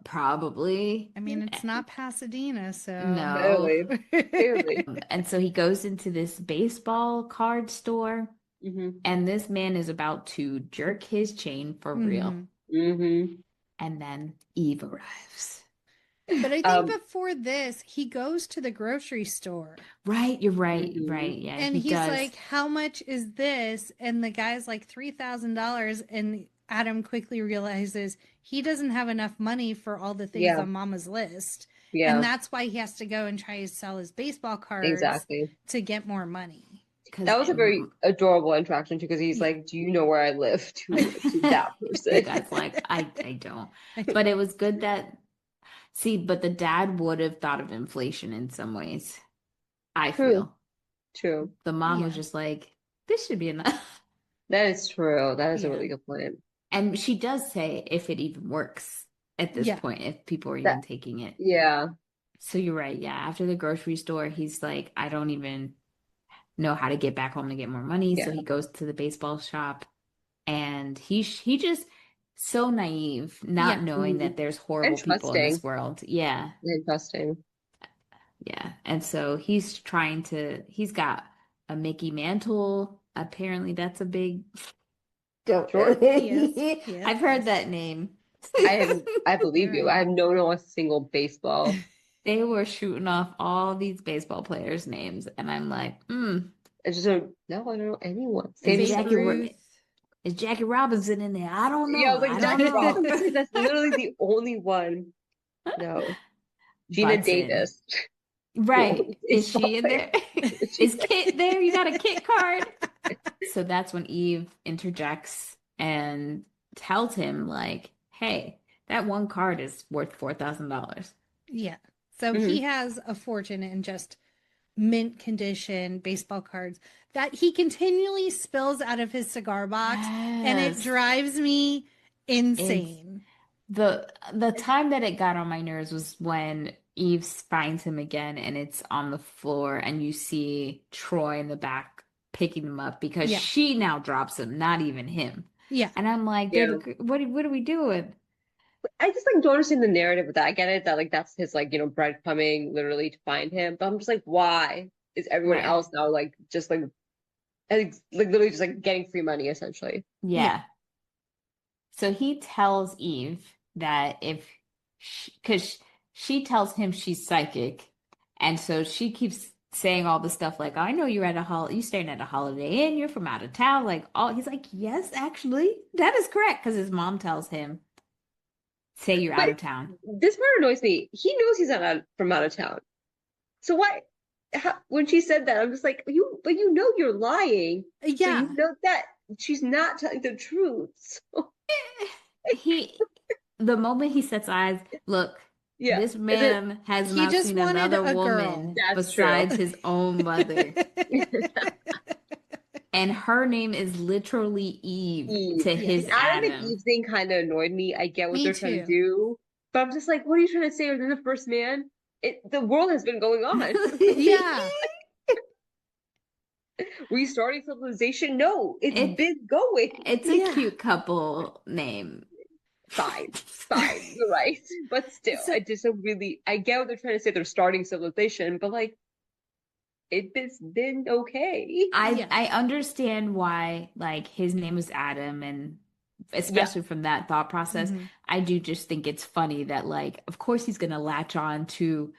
Speaker 1: probably.
Speaker 2: I mean, it's not Pasadena, so
Speaker 1: No.
Speaker 3: barely.
Speaker 1: And so he goes into this baseball card store,
Speaker 3: Mm-hmm.
Speaker 1: and this man is about to jerk his chain for real.
Speaker 3: Mm-hmm.
Speaker 1: And then Eve arrives.
Speaker 2: But I think before this, he goes to the grocery store.
Speaker 1: Right, you're right,
Speaker 3: Mhm.
Speaker 1: right. Yeah,
Speaker 2: And
Speaker 1: he
Speaker 2: he's
Speaker 1: does.
Speaker 2: like, how much is this? And the guy's like $3,000. And Adam quickly realizes he doesn't have enough money for all the things
Speaker 3: Yeah.
Speaker 2: on Mama's list.
Speaker 3: Yeah,
Speaker 2: And that's why he has to go and try to sell his baseball cards
Speaker 3: exactly.
Speaker 2: to get more money.
Speaker 3: That was a very adorable interaction too, because he's
Speaker 2: Yeah.
Speaker 3: like, "Do you know where I live?" To that
Speaker 1: the
Speaker 3: person.
Speaker 1: guy's like, I don't. But it was good that, see, but the dad would have thought of inflation in some ways. I
Speaker 3: True.
Speaker 1: feel.
Speaker 3: True.
Speaker 1: The mom was
Speaker 2: Yeah.
Speaker 1: just like, this should be enough.
Speaker 3: That is true. That is a
Speaker 2: Yeah.
Speaker 3: really good point.
Speaker 1: And she does say if it even works at this
Speaker 2: Yeah.
Speaker 1: point, if people are
Speaker 3: That-
Speaker 1: even taking it.
Speaker 3: Yeah.
Speaker 1: So you're right. Yeah. After the grocery store, he's like, I don't even know how to get back home to get more money. So
Speaker 3: Yeah.
Speaker 1: he goes to the baseball shop, and he just so naive, not
Speaker 2: Yeah.
Speaker 1: knowing
Speaker 3: Mhm.
Speaker 1: that there's horrible people in this
Speaker 3: trusting.
Speaker 1: world. Yeah.
Speaker 3: Interesting.
Speaker 1: Yeah. And so he's got a Mickey Mantle. Apparently that's a big
Speaker 3: Sure.
Speaker 2: Yes,
Speaker 1: I've heard
Speaker 2: yes.
Speaker 1: that name.
Speaker 3: I believe you.
Speaker 2: Right.
Speaker 3: I have no a single baseball.
Speaker 1: They were shooting off all these baseball players' names, and I'm like,
Speaker 3: I just don't. No, I don't know anyone.
Speaker 1: Is
Speaker 2: Babe
Speaker 1: Jackie
Speaker 2: Ruth.
Speaker 1: is Jackie Robinson in there? I don't know.
Speaker 3: Yeah, I was like,
Speaker 1: I
Speaker 3: Jackie
Speaker 1: don't know.
Speaker 3: Robinson. That's literally the only one. No, Gina
Speaker 1: Butts in.
Speaker 3: Davis.
Speaker 1: Right. Is
Speaker 3: Baseball
Speaker 1: she in
Speaker 3: player.
Speaker 1: there? Is Kit there? You got a Kit card? So that's when Eve interjects and tells him, like, hey, that one card is worth $4,000.
Speaker 2: Yeah. So
Speaker 3: Mhm.
Speaker 2: he has a fortune in just mint condition baseball cards that he continually spills out of his cigar box, and it
Speaker 1: Yes.
Speaker 2: drives me insane.
Speaker 1: The time that it got on my nerves was when Eve finds him again, and it's on the floor, and you see Troy in the back picking him up because
Speaker 2: Yeah.
Speaker 1: she now drops him, not even him.
Speaker 2: Yeah.
Speaker 1: And I'm like,
Speaker 3: Yeah.
Speaker 1: what are we doing?
Speaker 3: I just like don't understand the narrative with that. I get it that like that's his like breadcrumbing literally to find him, but I'm just like, why is everyone
Speaker 1: Right.
Speaker 3: else now like just like literally just like getting free money essentially?
Speaker 1: Yeah. So he tells Eve that because she tells him she's psychic, and so she keeps saying all the stuff like, I know you're you staying at a Holiday Inn, you're from out of town, like he's like, yes, actually, that is correct, because his mom tells him, say you're out of town.
Speaker 3: This part annoys me. He knows he's not from out of town. So why when she said that, I'm just like, but you know you're lying. So
Speaker 2: Yeah.
Speaker 3: you know that she's not telling the truth. So
Speaker 1: The moment he sets eyes, look,
Speaker 3: yeah.
Speaker 1: this man has
Speaker 2: He
Speaker 1: not
Speaker 2: just
Speaker 1: seen
Speaker 2: wanted
Speaker 1: another
Speaker 2: a girl.
Speaker 1: woman
Speaker 3: That's
Speaker 1: besides
Speaker 3: true.
Speaker 1: his own mother. And her name is literally Eve to his
Speaker 3: Adam and
Speaker 1: Adam.
Speaker 3: Eve thing kind of annoyed me. I get what
Speaker 2: Me
Speaker 3: they're trying to
Speaker 2: too.
Speaker 3: do, but I'm just like, what are you trying to say? Are they the first man? The world has been going on.
Speaker 2: Yeah.
Speaker 3: Restarting civilization? No, it's been going.
Speaker 1: It's a cute couple name.
Speaker 3: Fine, you're right. But still, I just don't really. I get what they're trying to say. They're starting civilization, but like, it's been okay.
Speaker 1: I understand why, like, his name was Adam, and especially from that thought process, I do just think it's funny that, like, of course he's gonna latch on to,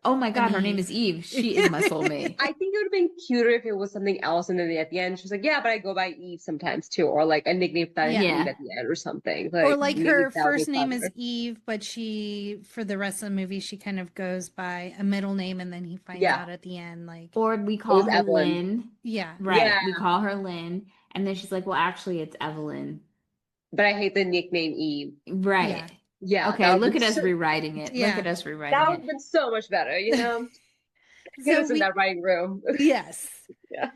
Speaker 1: oh my God, her name is Eve. She is my soulmate.
Speaker 3: I think it would have been cuter if it was something else, and then at the end she's like, yeah, but I go by Eve sometimes too, or like a nickname for that Eve at the end or something.
Speaker 2: Or like
Speaker 3: maybe
Speaker 2: her
Speaker 3: that would be
Speaker 2: first name is
Speaker 3: clever.
Speaker 2: Eve, but she, for the rest of the movie, she kind of goes by a middle name, and then he finds out at the end, like.
Speaker 1: Or we call her
Speaker 3: Evelyn.
Speaker 1: Lynn.
Speaker 2: Yeah.
Speaker 1: Right.
Speaker 3: Yeah.
Speaker 1: We call her Lynn. And then she's like, well, actually, it's Evelyn.
Speaker 3: But I hate the nickname Eve.
Speaker 1: Right.
Speaker 3: Yeah.
Speaker 1: Okay, look at us rewriting it.
Speaker 2: Yeah.
Speaker 1: Look at us rewriting
Speaker 3: That
Speaker 1: it.
Speaker 3: would have been so much better, you know? Get
Speaker 2: So
Speaker 3: us in that writing room.
Speaker 2: Yes.
Speaker 3: Yeah.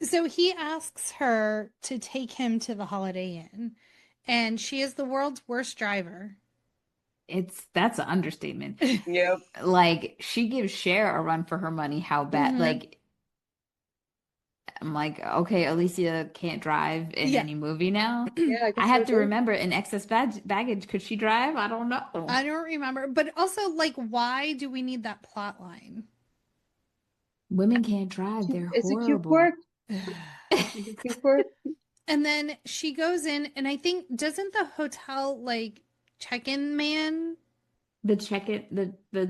Speaker 2: So he asks her to take him to the Holiday Inn, and she is the world's worst driver.
Speaker 1: That's an understatement.
Speaker 3: Yep.
Speaker 1: Like she gives Cher a run for her money. How bad?
Speaker 2: Mhm.
Speaker 1: Like I'm like, okay, Alicia can't drive in
Speaker 2: Yeah.
Speaker 1: any movie now.
Speaker 3: Yeah, I
Speaker 1: I
Speaker 3: guess so
Speaker 1: have to
Speaker 3: too.
Speaker 1: remember in excess baggage, could she drive? I don't know.
Speaker 2: I don't remember. But also, like, why do we need that plot line?
Speaker 1: Women can't drive. They're
Speaker 3: It's a cute quirk.
Speaker 1: horrible.
Speaker 3: It's a cute quirk.
Speaker 2: And then she goes in, and I think, doesn't the hotel, like, check-in man,
Speaker 1: The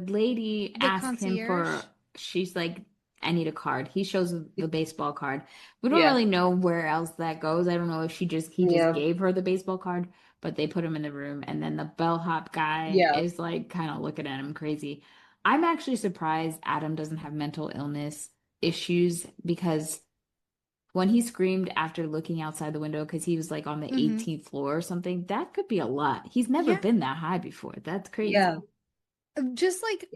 Speaker 1: lady
Speaker 2: the
Speaker 1: asks him for,
Speaker 2: concierge?
Speaker 1: she's like, I need a card. He shows the baseball card. We don't
Speaker 3: Yeah.
Speaker 1: really know where else that goes. I don't know if he just
Speaker 3: Yeah.
Speaker 1: gave her the baseball card, but they put him in the room, and then the bellhop guy
Speaker 3: Yeah.
Speaker 1: is like kind of looking at him crazy. I'm actually surprised Adam doesn't have mental illness issues because when he screamed after looking outside the window because he was like on the
Speaker 2: Mm-hmm.
Speaker 1: 18th floor or something, that could be a lot. He's never
Speaker 2: Yeah.
Speaker 1: been that high before. That's
Speaker 3: Yeah.
Speaker 1: crazy.
Speaker 2: Just like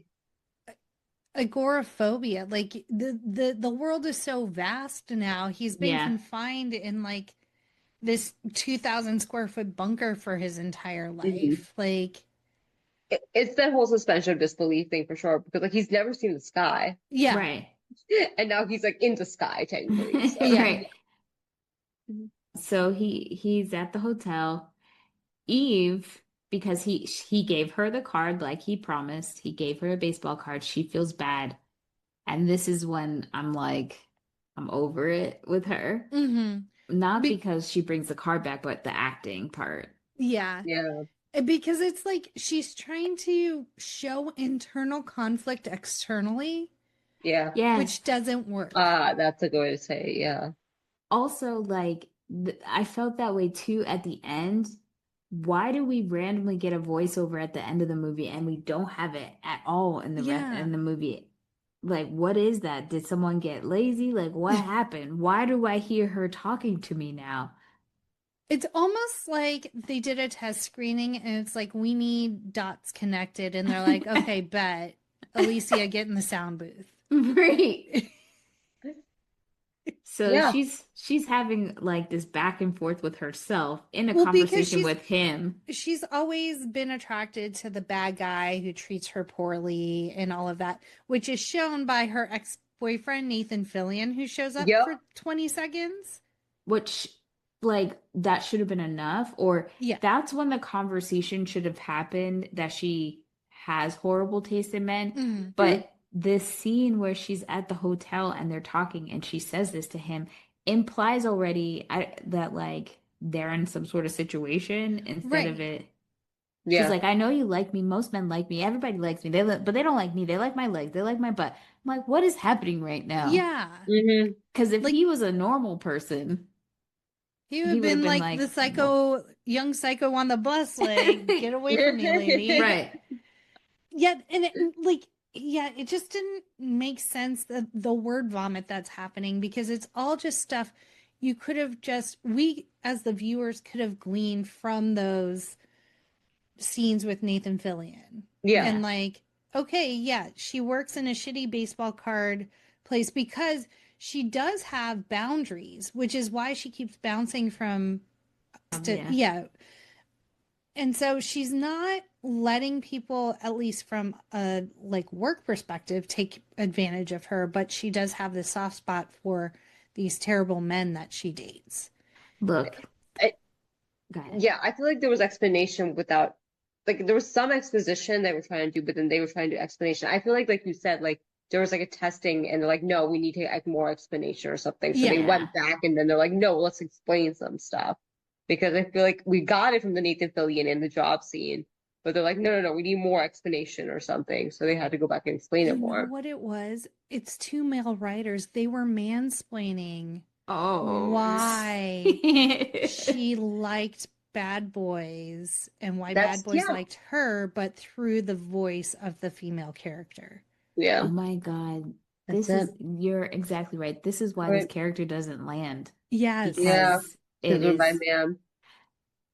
Speaker 2: agoraphobia. Like the world is so vast now. He's been
Speaker 1: Yeah.
Speaker 2: confined in like this 2,000 square foot bunker for his entire
Speaker 3: Mhm.
Speaker 2: life. Like,
Speaker 3: It's that whole suspension of disbelief thing for sure, because like he's never seen the sky,
Speaker 2: yeah,
Speaker 1: Right.
Speaker 3: and now he's like in the sky technically. So
Speaker 2: yeah.
Speaker 1: Right. So he's at the hotel. Eve, because he gave her the card like he promised. He gave her a baseball card. She feels bad. And this is when I'm like, I'm over it with her.
Speaker 2: Mm-hmm.
Speaker 1: Not
Speaker 2: Be
Speaker 1: because she brings the card back, but the acting part.
Speaker 2: yeah.
Speaker 3: yeah,
Speaker 2: Because it's like she's trying to show internal conflict externally,
Speaker 3: yeah.
Speaker 1: Yes.
Speaker 2: which doesn't work.
Speaker 3: That's a good way to say it. Yeah,
Speaker 1: Also, like, I felt that way too at the end. Why do we randomly get a voiceover at the end of the movie and we don't have it at all in
Speaker 2: Yeah.
Speaker 1: in the movie? Like, what is that? Did someone get lazy? Like, what happened? Why do I hear her talking to me now?
Speaker 2: It's almost like they did a test screening and it's like, we need dots connected. And they're like, okay, bet. Alicia, get in the sound booth.
Speaker 1: Right. So
Speaker 3: yeah,
Speaker 1: she's having like this back and forth with herself in a
Speaker 2: Well, because
Speaker 1: conversation with him.
Speaker 2: she's always been attracted to the bad guy who treats her poorly and all of that, which is shown by her ex-boyfriend Nathan Fillion, who shows up
Speaker 3: yep,
Speaker 2: for 20 seconds.
Speaker 1: Which like that should have been enough, or
Speaker 2: Yeah.
Speaker 1: that's when the conversation should have happened that she has horrible taste in men.
Speaker 2: Mhm.
Speaker 1: But this scene where she's at the hotel and they're talking and she says this to him implies already that like they're in some sort of situation instead of
Speaker 2: Right.
Speaker 1: it. She's
Speaker 3: yeah.
Speaker 1: like, I know you like me. Most men like me. Everybody likes me. But they don't like me. They like my legs. They like my butt. I'm like, what is happening right now?
Speaker 2: Yeah.
Speaker 3: Hmm.
Speaker 1: Because if
Speaker 2: Like,
Speaker 1: he was a normal person,
Speaker 2: he would
Speaker 1: he
Speaker 2: have
Speaker 1: would have
Speaker 2: been
Speaker 1: been
Speaker 2: like the
Speaker 1: like, well,
Speaker 2: young psycho on the bus, like, get away from me, lady.
Speaker 1: right.
Speaker 2: Yet, and it, like, yeah, it just didn't make sense that the word vomit that's happening, because it's all just stuff you could have just, we as the viewers could have gleaned from those scenes with Nathan Fillion.
Speaker 3: Yeah,
Speaker 2: And
Speaker 1: Yeah.
Speaker 2: like, okay, yeah, she works in a shitty baseball card place because she does have boundaries, which is why she keeps bouncing from to,
Speaker 1: Yeah.
Speaker 2: yeah. And so she's not letting people, at least from a like work perspective, take advantage of her, but she does have this soft spot for these terrible men that she dates.
Speaker 1: Look,
Speaker 3: I,
Speaker 1: go ahead.
Speaker 3: yeah. I feel like there was explanation without, like, there was some exposition they were trying to do, but then they were trying to do explanation. I feel like you said, like there was like a testing, and they're like, no, we need to like more explanation or something. So they
Speaker 2: Yeah.
Speaker 1: Yeah.
Speaker 3: went back, and then they're like, no, let's explain some stuff, because I feel like we got it from the Nathan Fillion in the job scene, but they're like, no, no, no, we need more explanation or something. So they had to go back and explain
Speaker 2: You
Speaker 3: it
Speaker 2: know
Speaker 3: more.
Speaker 2: what it was? It's two male writers. They were mansplaining
Speaker 1: Oh.
Speaker 2: why she liked bad boys and why bad
Speaker 3: That's
Speaker 2: boys
Speaker 3: yeah,
Speaker 2: liked her, but through the voice of the female character.
Speaker 3: yeah,
Speaker 1: Oh my God.
Speaker 3: that's it.
Speaker 1: You're exactly right. This is why this
Speaker 3: Right.
Speaker 1: character doesn't land
Speaker 2: Yes.
Speaker 3: Yeah,
Speaker 1: because
Speaker 3: because
Speaker 1: it
Speaker 3: we're by
Speaker 1: is,
Speaker 3: man.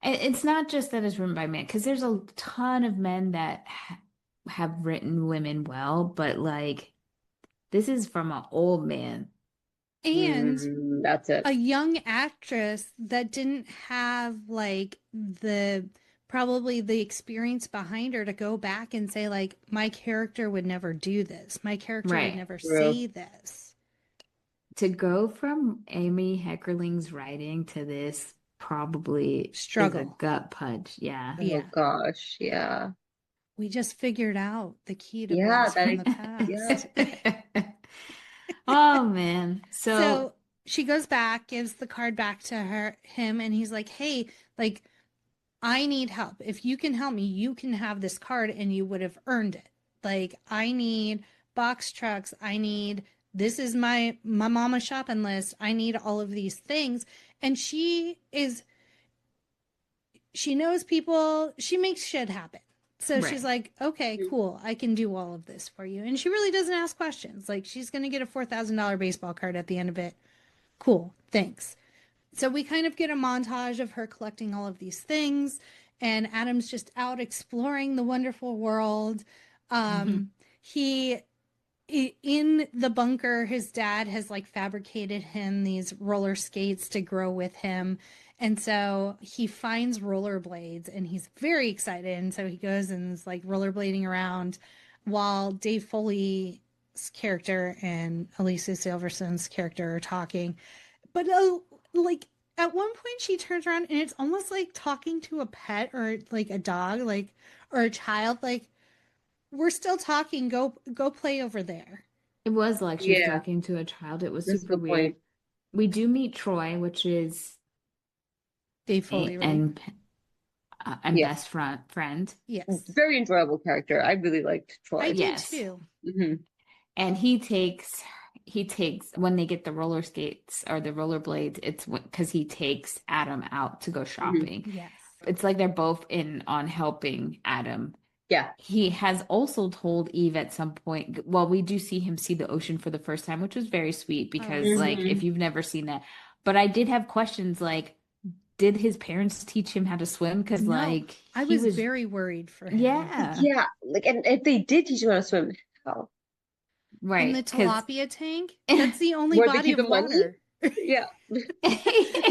Speaker 1: it's not just that it's written by men, because there's a ton of men that have written women well, but like this is from an old man.
Speaker 2: And
Speaker 3: That's it.
Speaker 2: a young actress that didn't have like probably the experience behind her to go back and say like, my character would never do this. My character would
Speaker 1: Right.
Speaker 2: never
Speaker 3: True.
Speaker 2: say this.
Speaker 1: To go from Amy Heckerling's writing to this probably is a
Speaker 2: Struggle.
Speaker 1: gut punch. Yeah.
Speaker 3: Oh
Speaker 2: Yeah.
Speaker 3: gosh, yeah.
Speaker 2: We just figured out the key to
Speaker 3: Yeah,
Speaker 2: Blast from the Past.
Speaker 3: yeah.
Speaker 1: Oh man. So
Speaker 2: So she goes back, gives the card back to him, and he's like, hey, like, I need help. If you can help me, you can have this card and you would have earned it. Like, I need box trucks. This is my mama shopping list. I need all of these things. And she knows people, she makes shit happen. So
Speaker 1: right.
Speaker 2: she's like, okay, cool. I can do all of this for you. And she really doesn't ask questions. Like, she's going to get a $4,000 baseball card at the end of it. Cool. Thanks. So we kind of get a montage of her collecting all of these things, and Adam's just out exploring the wonderful world. He in the bunker, his dad has like fabricated him these roller skates to grow with him. And so he finds rollerblades and he's very excited. And so he goes and is like rollerblading around while Dave Foley's character and Alicia Silverstone's character are talking. But like at one point she turns around and it's almost like talking to a pet or like a dog, like, or a child, like, we're still talking. Go play over there.
Speaker 1: It was like she was
Speaker 3: Yeah.
Speaker 1: talking to a child. It was
Speaker 3: That's a
Speaker 1: super
Speaker 3: good
Speaker 1: weird.
Speaker 3: point.
Speaker 1: We do meet Troy, which is
Speaker 2: Dave Foley, right?
Speaker 1: and
Speaker 3: Yeah.
Speaker 1: best friend.
Speaker 2: Yes.
Speaker 3: Very enjoyable character. I really liked Troy.
Speaker 2: I did
Speaker 1: Yes.
Speaker 2: too.
Speaker 1: And he takes when they get the roller skates or the rollerblades, it's because he takes Adam out to go shopping.
Speaker 2: Yes.
Speaker 1: It's like they're both in on helping Adam.
Speaker 3: Yeah.
Speaker 1: He has also told Eve at some point, well, we do see him see the ocean for the first time, which was very sweet because like if you've never seen that. But I did have questions like, did his parents teach him how to swim? Because
Speaker 2: No,
Speaker 1: like
Speaker 2: I was very worried for him.
Speaker 1: Yeah.
Speaker 3: Yeah. Like, and if they did teach him how to swim, how?
Speaker 1: Right.
Speaker 2: In the
Speaker 1: 'cause-
Speaker 2: tilapia tank, that's the only
Speaker 3: Where they
Speaker 2: body
Speaker 3: keep
Speaker 2: of
Speaker 3: the money?
Speaker 2: water.
Speaker 3: Yeah.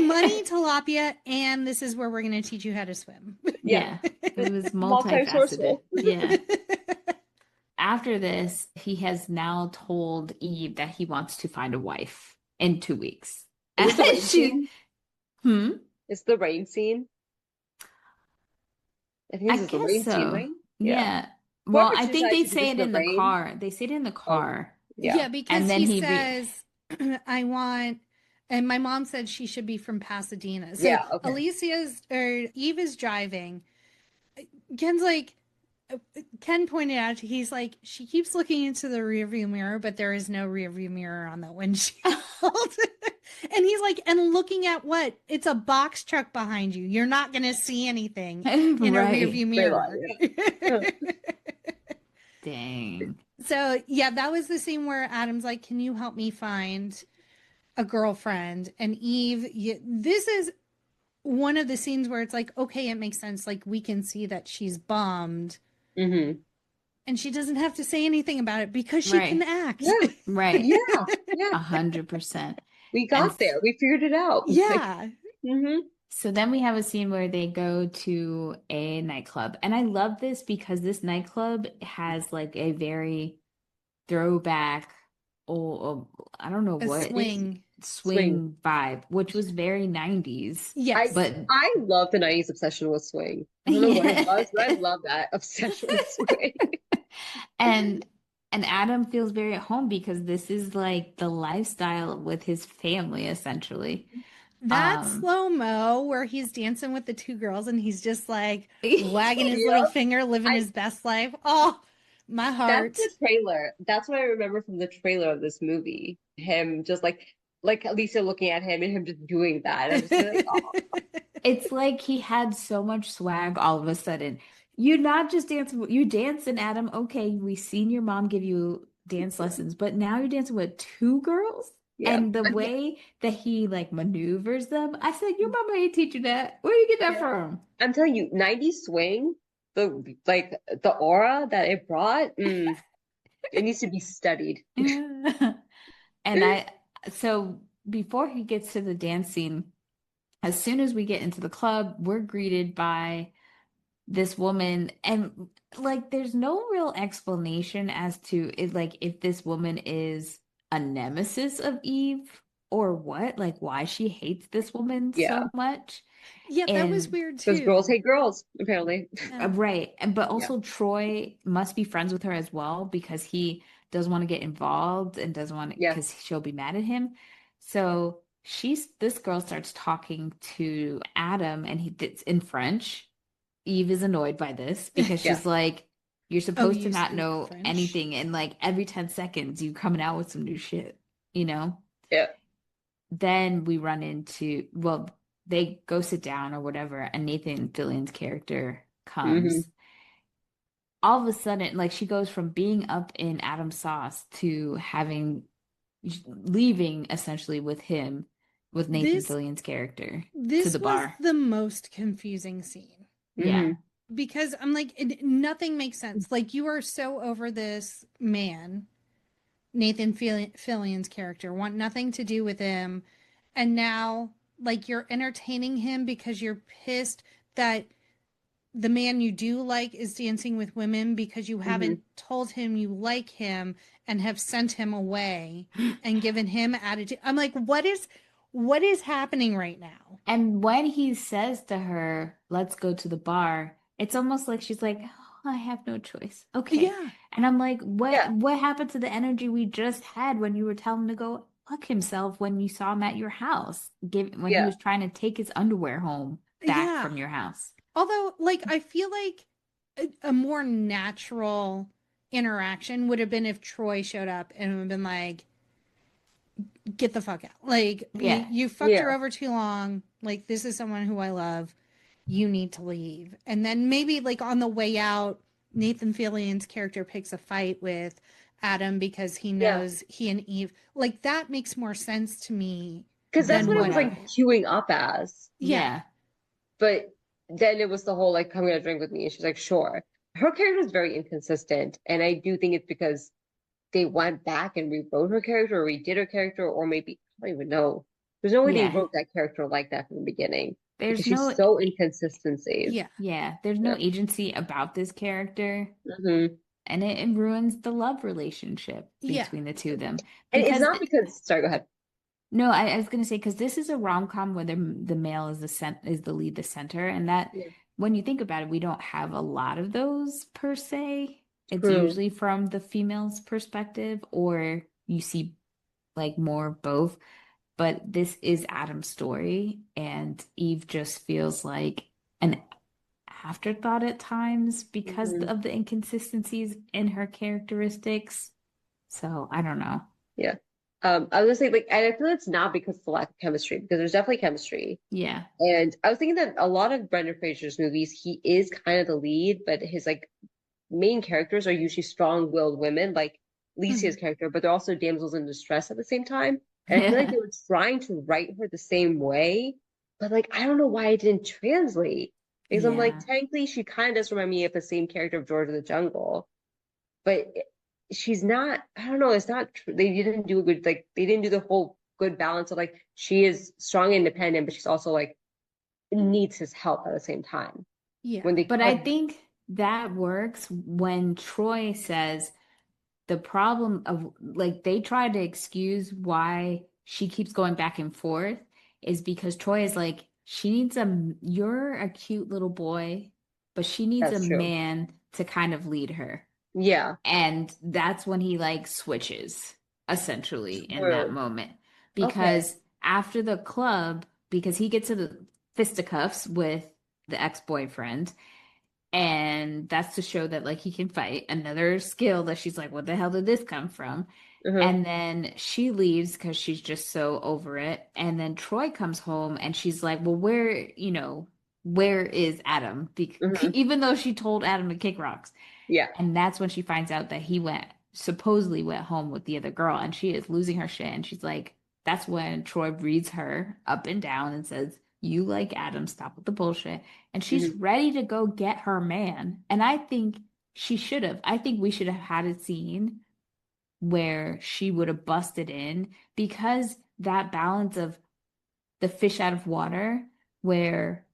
Speaker 2: Money, tilapia, and this is where we're going to teach you how to swim.
Speaker 1: Yeah. It was
Speaker 3: Multi-sourceful.
Speaker 1: multifaceted. Yeah. After this, he has now told Eve that he wants to find a wife in 2 weeks.
Speaker 3: Is the rain scene? It's the rain scene. I think this is the
Speaker 1: guess
Speaker 3: rain
Speaker 1: so.
Speaker 3: scene, right?
Speaker 1: Yeah. Well,
Speaker 3: Whoever
Speaker 1: I think they
Speaker 3: decides to
Speaker 1: say
Speaker 3: do
Speaker 1: it
Speaker 3: the
Speaker 1: in the
Speaker 3: rain-
Speaker 1: car. They say it in the car.
Speaker 2: Yeah, because
Speaker 1: And then
Speaker 2: he
Speaker 1: he
Speaker 2: says, I want, and my mom said she should be from Pasadena. So
Speaker 3: Yeah, okay.
Speaker 2: Eve is driving. Ken pointed out, he's like, she keeps looking into the rearview mirror, but there is no rearview mirror on the windshield. And he's like, and looking at what? It's a box truck behind you. You're not going to see anything in
Speaker 1: Right.
Speaker 2: a rearview mirror.
Speaker 1: Dang.
Speaker 2: So, yeah, that was the scene where Adam's like, can you help me find a girlfriend? And Eve, this is one of the scenes where it's like, okay, it makes sense. Like, we can see that she's bummed.
Speaker 3: Mm-hmm.
Speaker 2: And she doesn't have to say anything about it because she can act.
Speaker 3: Yeah.
Speaker 1: Right.
Speaker 3: Yeah.
Speaker 1: 100%.
Speaker 3: We got there. We figured it out.
Speaker 2: Yeah.
Speaker 1: So then we have a scene where they go to a nightclub. And I love this because this nightclub has like a very throwback, I don't know what. Swing vibe, which was very 90s.
Speaker 2: Yes.
Speaker 3: I love the 90s obsession with swing. I don't know what it was, but I love that obsession with swing.
Speaker 1: And Adam feels very at home because this is like the lifestyle with his family, essentially.
Speaker 2: That slow-mo where he's dancing with the two girls and he's just like wagging his little finger, living his best life. Oh, my heart.
Speaker 3: That's the trailer. That's what I remember from the trailer of this movie. Him just like Alicia looking at him and him just doing that. I'm just like, oh.
Speaker 1: It's like he had so much swag all of a sudden. You're not just dancing, you dancing, Adam. Okay, we've seen your mom give you dance lessons, but now you're dancing with two girls? Yeah. And the way that he like maneuvers them, I said, your mama ain't teach you that. Where you get that from?
Speaker 3: I'm telling you, 90s swing, the aura that it brought, it needs to be studied.
Speaker 1: And So before he gets to the dance scene, as soon as we get into the club, we're greeted by this woman, and like there's no real explanation as to it, like if this woman is a nemesis of Eve or what, like why she hates this woman
Speaker 3: Yeah.
Speaker 1: so much.
Speaker 2: Yeah, that was
Speaker 1: And
Speaker 2: weird
Speaker 3: Because girls
Speaker 2: too.
Speaker 3: hate girls, apparently.
Speaker 2: Yeah.
Speaker 1: right, and but
Speaker 3: Yeah.
Speaker 1: also Troy must be friends with her as well because he doesn't want to get involved and doesn't want to
Speaker 3: Yeah.
Speaker 1: because she'll be mad at him. So this girl starts talking to Adam, and it's in French. Eve is annoyed by this because
Speaker 3: Yeah.
Speaker 1: she's like, you're
Speaker 2: Oh,
Speaker 1: supposed to
Speaker 2: you
Speaker 1: not
Speaker 2: speak
Speaker 1: know
Speaker 2: French?
Speaker 1: anything, and like every 10 seconds you coming out with some new shit, you know?
Speaker 3: Yeah.
Speaker 1: Then we run into, well, they go sit down or whatever, and Nathan Fillion's character
Speaker 3: Hmm.
Speaker 1: comes. All of a sudden, like she goes from being up in Adam's sauce to leaving essentially with him, with Nathan
Speaker 2: This
Speaker 1: Fillion's character to the
Speaker 2: this was
Speaker 1: bar.
Speaker 2: the most confusing scene
Speaker 1: Yeah.
Speaker 3: Hmm.
Speaker 2: because I'm like, nothing makes sense. Like, you are so over this man, Fillion's character, want nothing to do with him, and now like you're entertaining him because you're pissed that the man you do like is dancing with women because you
Speaker 3: Hmm.
Speaker 2: haven't told him you like him and have sent him away and given him attitude. I'm like, what is happening right now?
Speaker 1: And when he says to her, let's go to the bar, it's almost like she's like, "Oh, I have no choice. Okay."
Speaker 2: Yeah.
Speaker 1: And I'm like, what
Speaker 3: Yeah.
Speaker 1: what happened to the energy we just had when you were telling him to go fuck himself when you saw him at your house, when he
Speaker 3: Yeah.
Speaker 1: was trying to take his underwear home back
Speaker 2: Yeah.
Speaker 1: from your house.
Speaker 2: Although, like, I feel like a more natural interaction would have been if Troy showed up and would have been like, get the fuck out. Like,
Speaker 1: Yeah.
Speaker 2: you fucked her
Speaker 3: Yeah.
Speaker 2: over too long. Like, this is someone who I love. You need to leave. And then maybe, like, on the way out, Nathan Fillion's character picks a fight with Adam because he
Speaker 3: Yeah.
Speaker 2: knows he and Eve, like, that makes more sense to me
Speaker 3: Because that's
Speaker 2: than
Speaker 3: what it
Speaker 2: what
Speaker 3: was like
Speaker 2: happened.
Speaker 3: queuing up as.
Speaker 2: Yeah.
Speaker 1: Yeah.
Speaker 3: But then it was the whole like coming to drink with me. And she's like, sure. Her character is very inconsistent. And I do think it's because they went back and rewrote her character or redid her character, or maybe I don't even know. There's no way they
Speaker 1: Yeah.
Speaker 3: wrote that character like that from the beginning because
Speaker 1: There's
Speaker 3: she's
Speaker 1: no
Speaker 3: so inconsistency.
Speaker 2: Yeah.
Speaker 1: yeah, there's
Speaker 3: Yeah.
Speaker 1: no agency about this character,
Speaker 3: Hmm.
Speaker 1: and it ruins the love relationship
Speaker 2: Yeah.
Speaker 1: between the two of them
Speaker 3: And it's
Speaker 1: because
Speaker 3: not because, sorry, go ahead.
Speaker 1: no, I was gonna say because this is a rom-com where the male is the lead, the center, and that
Speaker 3: Yeah.
Speaker 1: when you think about it, we don't have a lot of those per se. It's
Speaker 3: True.
Speaker 1: usually from the female's perspective, or you see like more of both. But this is Adam's story, and Eve just feels like an afterthought at times because
Speaker 3: Hmm.
Speaker 1: of the inconsistencies in her characteristics. So I don't know.
Speaker 3: Yeah. I was gonna say like, and I feel it's not because of the lack of chemistry, because there's definitely chemistry.
Speaker 1: Yeah.
Speaker 3: And I was thinking that a lot of Brendan Fraser's movies, he is kind of the lead, but his like main characters are usually strong-willed women, like Alicia's
Speaker 2: Mhm.
Speaker 3: character, but they're also damsels in distress at the same time. And I feel like
Speaker 1: Yeah.
Speaker 3: they were trying to write her the same way, but like I don't know why it didn't translate. Because I'm like,
Speaker 1: Yeah.
Speaker 3: technically, she kind of does remind me of the same character of George of the Jungle, but she's not. I don't know. It's not. They didn't do a good like. They didn't do the whole good balance of like she is strong, and independent, but she's also like needs his help at the same time.
Speaker 2: Yeah.
Speaker 3: When they
Speaker 1: But I
Speaker 3: cut,
Speaker 1: think that works when Troy says the problem of like they try to excuse why she keeps going back and forth is because Troy is like, she needs you're a cute little boy, but she needs a
Speaker 3: that's true.
Speaker 1: man to kind of lead her.
Speaker 3: Yeah,
Speaker 1: And that's when he like switches essentially in that
Speaker 3: true.
Speaker 1: moment.
Speaker 3: Okay.
Speaker 1: Because after the club, because he gets to the fisticuffs with the ex-boyfriend, and that's to show that like he can fight. Another skill that she's like, what the hell did this come from?
Speaker 3: Uh-huh.
Speaker 1: And then she leaves because she's just so over it. And then Troy comes home and she's like, well, where is Adam?
Speaker 3: Uh-huh.
Speaker 1: Even though she told Adam to kick rocks.
Speaker 3: Yeah.
Speaker 1: And that's when she finds out that supposedly went home with the other girl, and she is losing her shit. And she's like, that's when Troy reads her up and down and says, you like Adam, stop with the bullshit. And she's
Speaker 3: Hmm.
Speaker 1: ready to go get her man. And I think she should have. I think we should have had a scene where she would have busted in, because that balance of the fish out of water, where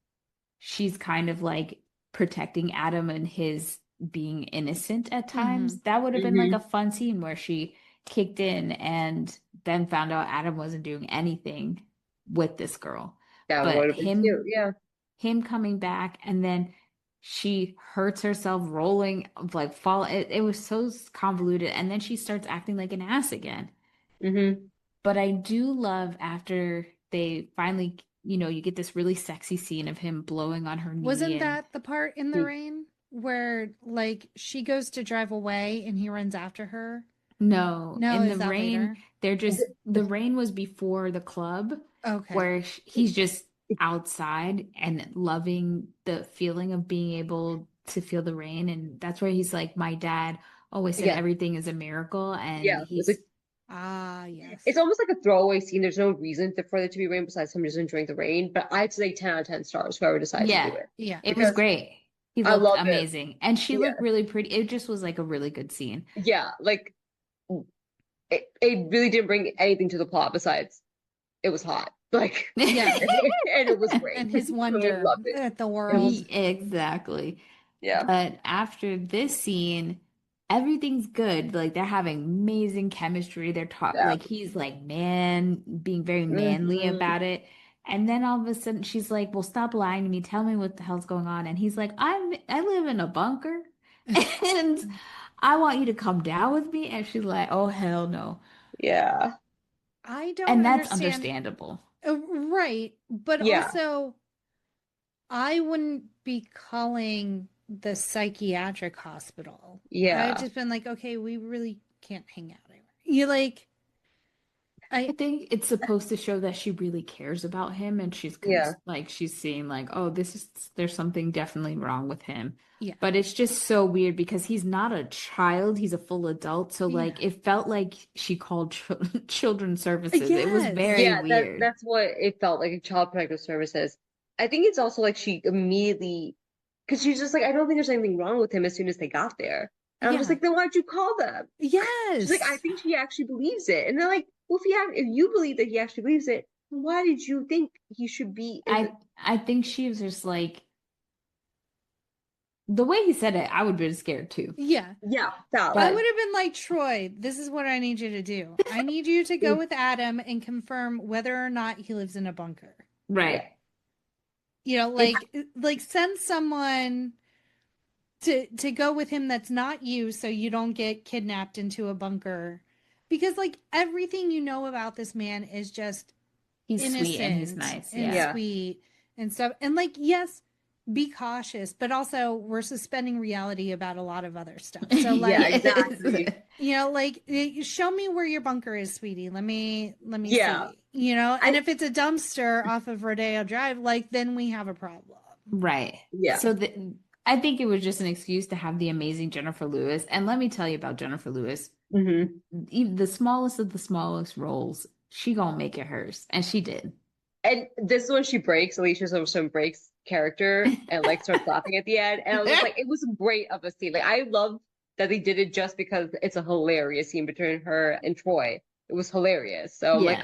Speaker 1: she's kind of like protecting Adam and his being innocent at times. That would have been like a fun scene where she kicked in and then found out Adam wasn't doing anything with this girl.
Speaker 3: That would
Speaker 1: But
Speaker 3: have been cute. Yeah.
Speaker 1: him coming back, and then she hurts herself rolling, like fall. It was so convoluted. And then she starts acting like an ass again.
Speaker 3: hmm
Speaker 1: But I do love after they finally, you get this really sexy scene of him blowing on her knee.
Speaker 2: Wasn't that the part in the rain where like she goes to drive away and he runs after her?
Speaker 1: No,
Speaker 2: No,
Speaker 1: in
Speaker 2: is
Speaker 1: the
Speaker 2: that
Speaker 1: rain,
Speaker 2: later?
Speaker 1: the rain was before the club,
Speaker 2: Okay.
Speaker 1: where he's just outside and loving the feeling of being able to feel the rain. And that's where he's like, my dad always said
Speaker 3: Yeah.
Speaker 1: everything is a miracle. And
Speaker 3: Yeah.
Speaker 1: he's,
Speaker 2: Yes.
Speaker 3: It's almost like a throwaway scene. There's no reason for there to be rain besides him just enjoying the rain. But I'd say 10 out of 10 stars, whoever decides to do it.
Speaker 2: Yeah.
Speaker 1: It was
Speaker 3: Because
Speaker 1: great. He
Speaker 3: I
Speaker 1: looked
Speaker 3: love it.
Speaker 1: amazing. And she
Speaker 3: Yeah.
Speaker 1: looked really pretty. It just was like a really good scene.
Speaker 3: Yeah, like it really didn't bring anything to the plot besides it was hot. Like,
Speaker 2: Yeah.
Speaker 3: and it was great.
Speaker 2: And his wonder
Speaker 3: loved it.
Speaker 2: at the world.
Speaker 1: Exactly.
Speaker 3: Yeah.
Speaker 1: But after this scene, everything's good. Like they're having amazing chemistry. They're talking
Speaker 3: Yeah.
Speaker 1: like he's like being very manly about it. And then all of a sudden she's like, "Well, stop lying to me. Tell me what the hell's going on." And he's like, I live in a bunker and I want you to come down with me." And she's like, "Oh, hell no."
Speaker 3: Yeah.
Speaker 2: I don't
Speaker 1: And that's
Speaker 2: understand.
Speaker 1: understandable.
Speaker 2: Right. But
Speaker 3: Yeah.
Speaker 2: also, I wouldn't be calling the psychiatric hospital.
Speaker 3: Yeah.
Speaker 2: I've just been like, okay, we really can't hang out anymore. You like,
Speaker 1: I think it's supposed to show that she really cares about him, and she's
Speaker 3: Yeah.
Speaker 1: like she's seeing like, oh, there's something definitely wrong with him.
Speaker 2: Yeah.
Speaker 1: But it's just so weird because he's not a child, he's a full adult. So like it felt like she called children's services. It was
Speaker 2: Yes.
Speaker 1: very weird.
Speaker 3: That's what it felt like, Child Protective Services. I think it's also like she immediately, because she's just like, I don't think there's anything wrong with him as soon as they got there. And I'm just like, then why'd you call them?
Speaker 2: Yes.
Speaker 3: She's like, I think he actually believes it. And they're like, well, if you believe that he actually believes it, why did you think he should be in
Speaker 1: I think she was just like, the way he said it, I would have been scared too.
Speaker 2: Yeah.
Speaker 3: Yeah.
Speaker 2: I would have been like, Troy, this is what I need you to do. I need you to go with Adam and confirm whether or not he lives in a bunker.
Speaker 1: Right.
Speaker 2: You know, like send someone to go with him that's not you, so you don't get kidnapped into a bunker. Because like everything you know about this man is just
Speaker 1: he's
Speaker 2: innocent
Speaker 1: sweet and he's nice.
Speaker 2: and sweet and stuff. And like, yes, be cautious, but also we're suspending reality about a lot of other stuff. So like,
Speaker 3: yeah, exactly.
Speaker 2: You know, like show me where your bunker is, sweetie. Let me
Speaker 3: Yeah.
Speaker 2: see. You know, and if it's a dumpster off of Rodeo Drive, like then we have a problem.
Speaker 1: Right.
Speaker 3: Yeah.
Speaker 1: So I think it was just an excuse to have the amazing Jennifer Lewis. And let me tell you about Jennifer Lewis. The smallest of the smallest roles, she gonna make it hers, and she did.
Speaker 3: And this is when she breaks. Alicia Silverstone breaks character and like starts laughing at the end. And I was like, it was great of a scene. Like I love that they did it just because it's a hilarious scene between her and Troy. It was hilarious. So like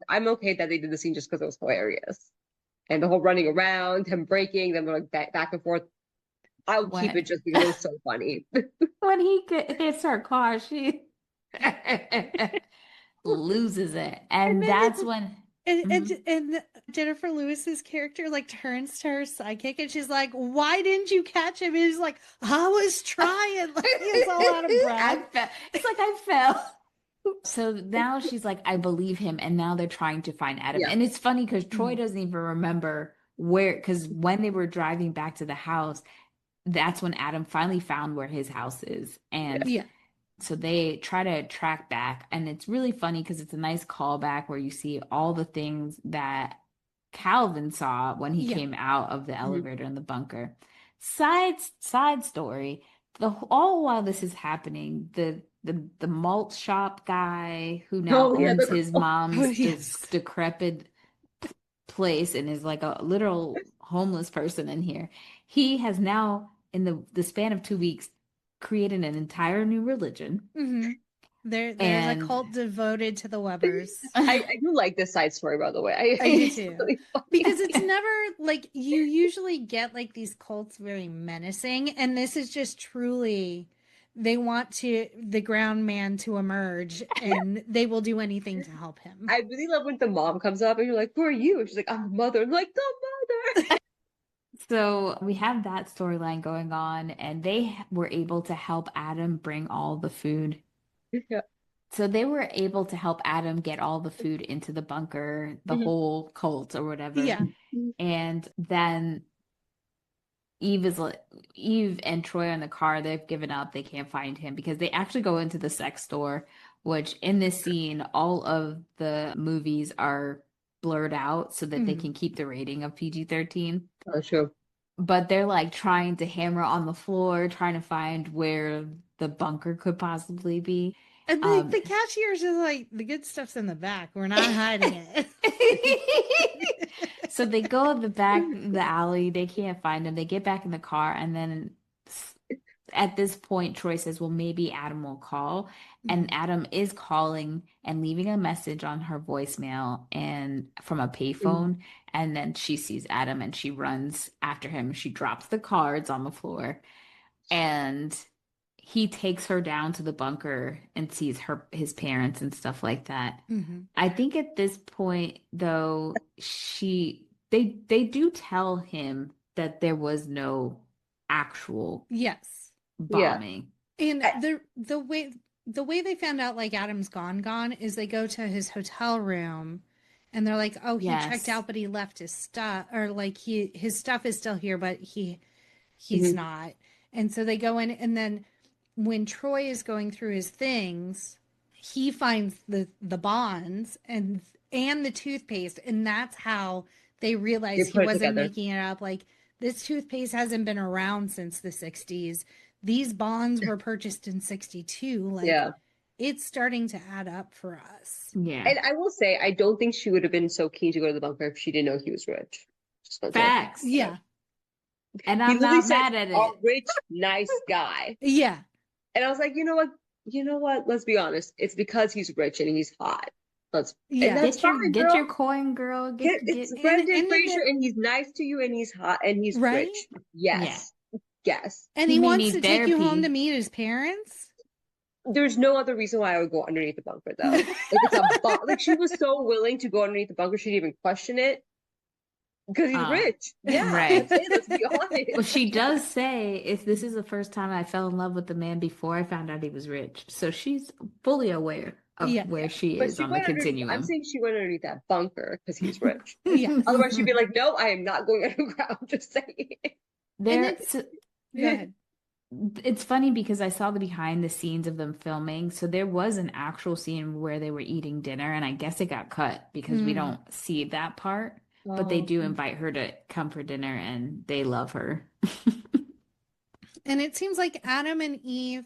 Speaker 3: I'm okay that they did the scene just because it was hilarious. And the whole running around, him breaking, them like back and forth. I'll keep it just because it was so funny.
Speaker 1: When he hits her car, she loses it. And that's when
Speaker 2: and Jennifer Lewis's character like turns to her sidekick and she's like, "Why didn't you catch him?" And he's like, "I was trying." Like he was all out of breath.
Speaker 1: It's like I fell. So now she's like, I believe him, and now they're trying to find Adam. And it's funny because Troy doesn't even remember where, because when they were driving back to the house, that's when Adam finally found where his house is. And so they try to track back, and it's really funny because it's a nice callback where you see all the things that Calvin saw when he came out of the elevator in the bunker. Side story, all while this is happening, the malt shop guy who now owns his mom's decrepit place and is like a literal homeless person in here. He has now, in the span of 2 weeks, created an entire new religion.
Speaker 2: There's a
Speaker 1: And
Speaker 2: cult devoted to the Webbers.
Speaker 3: I do like this side story, by the way.
Speaker 2: I do
Speaker 3: It's
Speaker 2: too.
Speaker 3: really funny.
Speaker 2: Because it's never like you usually get like these cults very menacing, and this is just truly they want the ground man to emerge and they will do anything to help him.
Speaker 3: I really love when the mom comes up and you're like, "Who are you?" And she's like, "I'm the mother." I'm like, "The mother."
Speaker 1: so we have that storyline going on, and they were able to help Adam bring all the food.
Speaker 3: Yeah.
Speaker 1: So they were able to help Adam get all the food into the bunker, the
Speaker 3: Mhm.
Speaker 1: whole cult or whatever.
Speaker 2: Yeah.
Speaker 1: And then Eve and Troy are in the car. They've given up. They can't find him because they actually go into the sex store, which in this scene, all of the movies are blurred out so that they
Speaker 2: Mhm.
Speaker 1: can keep the rating of PG-13.
Speaker 3: Oh, sure.
Speaker 1: But they're like trying to hammer on the floor, trying to find where the bunker could possibly be.
Speaker 2: And the cashier's is like, the good stuff's in the back. We're not hiding it.
Speaker 1: So they go in the back, the alley. They can't find him. They get back in the car, and then at this point, Troy says, "Well, maybe Adam will call." And Adam is calling and leaving a message on her voicemail and from a payphone. And then she sees Adam and she runs after him. She drops the cards on the floor, and he takes her down to the bunker and sees his parents and stuff like that.
Speaker 2: Mhm.
Speaker 1: I think at this point though, they do tell him that there was no actual
Speaker 2: Yes.
Speaker 1: bombing.
Speaker 2: And the way they found out like Adam's gone is they go to his hotel room and they're like, "Oh, he checked out but he left his stuff," or like his stuff is still here but he's not. And so they go in, and then when Troy is going through his things, he finds the bonds and the toothpaste, and that's how they realize he wasn't making it up. Like, this toothpaste hasn't been around since the 60s. These bonds were purchased in 62. Like, it's starting to add up for us.
Speaker 1: Yeah.
Speaker 3: And I will say, I don't think she would have been so keen to go to the bunker if she didn't know he was rich.
Speaker 1: Facts.
Speaker 2: Yeah.
Speaker 1: And I'm not mad at it.
Speaker 3: A rich, nice guy.
Speaker 2: Yeah.
Speaker 3: And I was like, you know what? Let's be honest. It's because he's rich and he's hot. And that's
Speaker 1: get your coin, girl.
Speaker 3: It's Brendan Fraser, and he's nice to you, and he's hot, and he's rich. Yes. Yes.
Speaker 2: And he wants to take you home to meet his parents.
Speaker 3: There's no other reason why I would go underneath the bunker, though. Like, it's like, she was so willing to go underneath the bunker, she didn't even question it. Because he's rich. Yeah.
Speaker 1: Right.
Speaker 3: Let's be honest.
Speaker 1: Well, she does say, if this is the first time I fell in love with the man before I found out he was rich. So she's fully aware of where she is on the continuum.
Speaker 3: I'm saying she went underneath that bunker because he's rich. Otherwise, she'd be like, no, I am not going underground. Just saying.
Speaker 2: Go ahead.
Speaker 1: It's funny because I saw the behind the scenes of them filming. So there was an actual scene where they were eating dinner, and I guess it got cut because we don't see that part. But they do invite her to come for dinner, and they love her.
Speaker 2: And it seems like Adam and Eve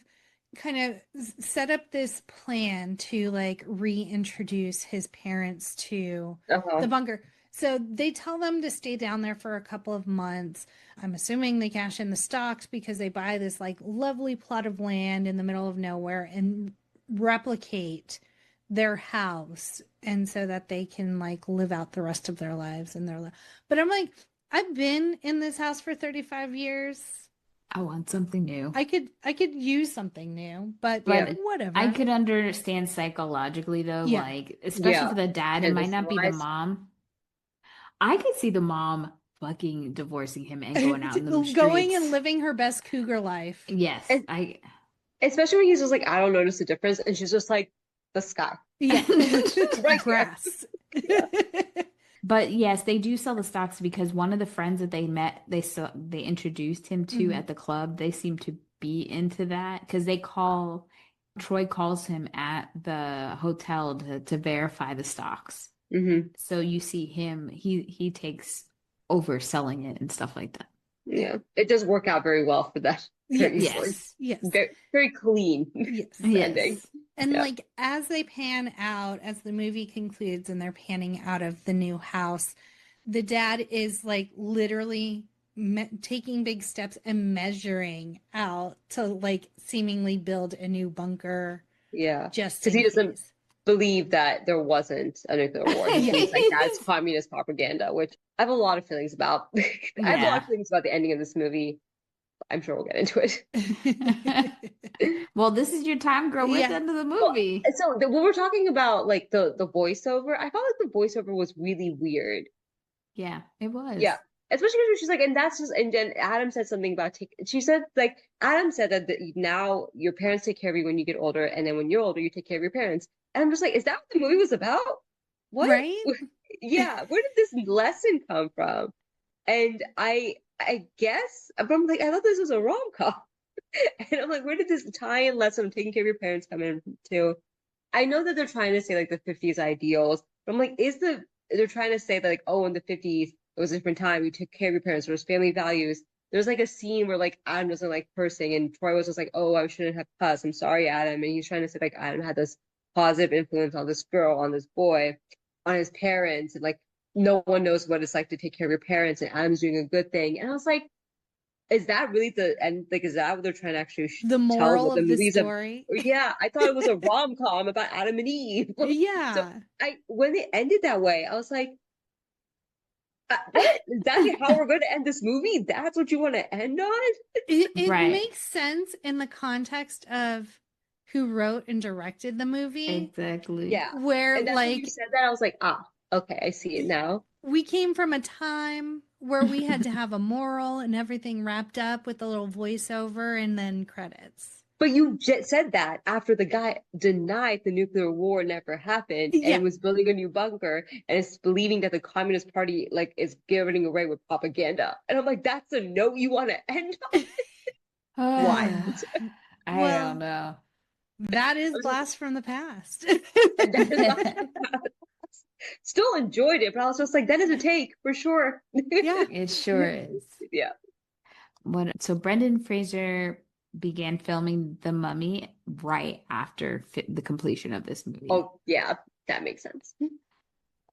Speaker 2: kind of set up this plan to like reintroduce his parents to the bunker. So they tell them to stay down there for a couple of months. I'm assuming they cash in the stocks because they buy this like lovely plot of land in the middle of nowhere and replicate their house, and so that they can like live out the rest of their lives in their life. But I'm like, I've been in this house for 35 years.
Speaker 1: I want something new.
Speaker 2: I could use something new, but whatever.
Speaker 1: I could understand psychologically though, like especially for the dad, it might not be the mom. I could see the mom fucking divorcing him and going out in the streets.
Speaker 2: Going and living her best cougar life.
Speaker 1: Yes.
Speaker 3: Especially when he's just like, I don't notice the difference, and she's just like, the sky.
Speaker 2: Yeah.
Speaker 3: Right.
Speaker 2: Grass.
Speaker 1: But yes, they do sell the stocks because one of the friends that they met, they introduced him to at the club. They seem to be into that because Troy calls him at the hotel to verify the stocks. So you see him, he takes over selling it and stuff like that.
Speaker 3: Yeah, it does work out very well for that.
Speaker 2: Yes.
Speaker 3: Very, very clean. Ending.
Speaker 2: And like as they pan out, as the movie concludes and they're panning out of the new house, the dad is like literally taking big steps and measuring out to like seemingly build a new bunker
Speaker 3: Yeah.
Speaker 2: just
Speaker 3: Because
Speaker 2: in
Speaker 3: he doesn't
Speaker 2: case.
Speaker 3: believe that there wasn't a nuclear war. He thinks like that's
Speaker 2: Yes.
Speaker 3: communist propaganda, which I have a lot of feelings about. I have a lot
Speaker 1: Yeah.
Speaker 3: of feelings about the ending of this movie. I'm sure we'll get into it.
Speaker 1: Well, this is your time, girl. We're at the
Speaker 2: Yeah.
Speaker 1: end of the
Speaker 3: Well,
Speaker 1: movie.
Speaker 3: so when we're talking about like the voiceover, I felt like the voiceover was really weird.
Speaker 1: Yeah, it
Speaker 3: Yeah.
Speaker 1: was.
Speaker 3: Especially because she's like, and that's just, and then Adam said something about she said, like, Adam said that now your parents take care of you when you get older, and then when you're older, you take care of your parents. And I'm just like, is that what the movie was about? What?
Speaker 2: Right?
Speaker 3: Yeah, where did this lesson come from? And I guess, but I'm like, I thought this was a rom-com. And I'm like, where did this tie-in lesson of taking care of your parents come in to? I know that they're trying to say like the 50s ideals, but I'm like, they're trying to say that like, oh, in the 50s, it was a different time. You took care of your parents. There was family values. There's like a scene where like Adam doesn't like cursing and Troy was just like, oh, I shouldn't have cussed. I'm sorry, Adam. And he's trying to say like Adam had this positive influence on this girl, on this boy, on his parents. And like, no one knows what it's like to take care of your parents. And Adam's doing a good thing. And I was like, is that really the end? Like, is that what they're trying to actually
Speaker 2: The
Speaker 3: tell
Speaker 2: moral
Speaker 3: what the
Speaker 2: of the
Speaker 3: movie's of?
Speaker 2: story.
Speaker 3: Yeah, I thought it was a rom-com about Adam and Eve. So
Speaker 2: Yeah.
Speaker 3: when it ended that way, I was like, what? Is that how we're going to end this movie? That's what you want to end on?
Speaker 2: It
Speaker 1: Right.
Speaker 2: makes sense in the context of who wrote and directed the movie,
Speaker 1: Exactly.
Speaker 3: Yeah.
Speaker 2: where
Speaker 3: And that's when you
Speaker 2: like
Speaker 3: said that, I was like, okay, I see it now.
Speaker 2: we came from a time where we had to have a moral and everything wrapped up with a little voiceover and then credits.
Speaker 3: But you said that after the guy denied the nuclear war never happened
Speaker 2: Yeah.
Speaker 3: and was building a new bunker and is believing that the Communist Party like is giving away with propaganda. And I'm like, that's a note you want to end on? Why?
Speaker 1: I
Speaker 2: Well,
Speaker 1: don't know.
Speaker 2: that is
Speaker 3: I was
Speaker 2: blast from the past.
Speaker 3: and that is still enjoyed it, but I was just like, that is a take for sure.
Speaker 2: Yeah.
Speaker 1: It sure is.
Speaker 3: Yeah.
Speaker 1: So Brendan Fraser began filming The Mummy right after the completion of this movie.
Speaker 3: Oh, yeah, that makes sense.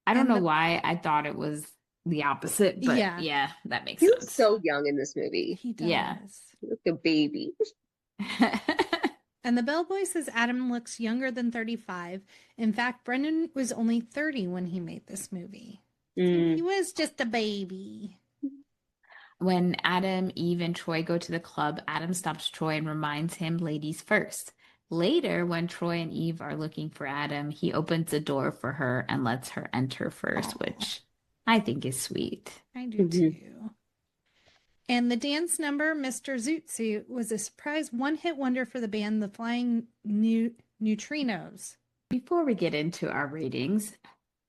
Speaker 1: I don't
Speaker 2: And
Speaker 1: know
Speaker 2: the-
Speaker 1: why I thought it was the opposite, but
Speaker 2: Yeah.
Speaker 1: yeah, that makes
Speaker 3: He looks
Speaker 1: sense.
Speaker 3: so young in this movie.
Speaker 2: He does.
Speaker 1: Yeah.
Speaker 3: He looks like a baby.
Speaker 2: And the bellboy says Adam looks younger than 35. In fact, Brendan was only 30 when he made this movie. So he was just a baby.
Speaker 1: When Adam, Eve, and Troy go to the club, Adam stops Troy and reminds him ladies first. Later, when Troy and Eve are looking for Adam, he opens the door for her and lets her enter first, which I think is sweet.
Speaker 2: I do too. And the dance number, Mr. Zoot Suit, was a surprise one-hit wonder for the band The Flying Neutrinos.
Speaker 1: Before we get into our ratings,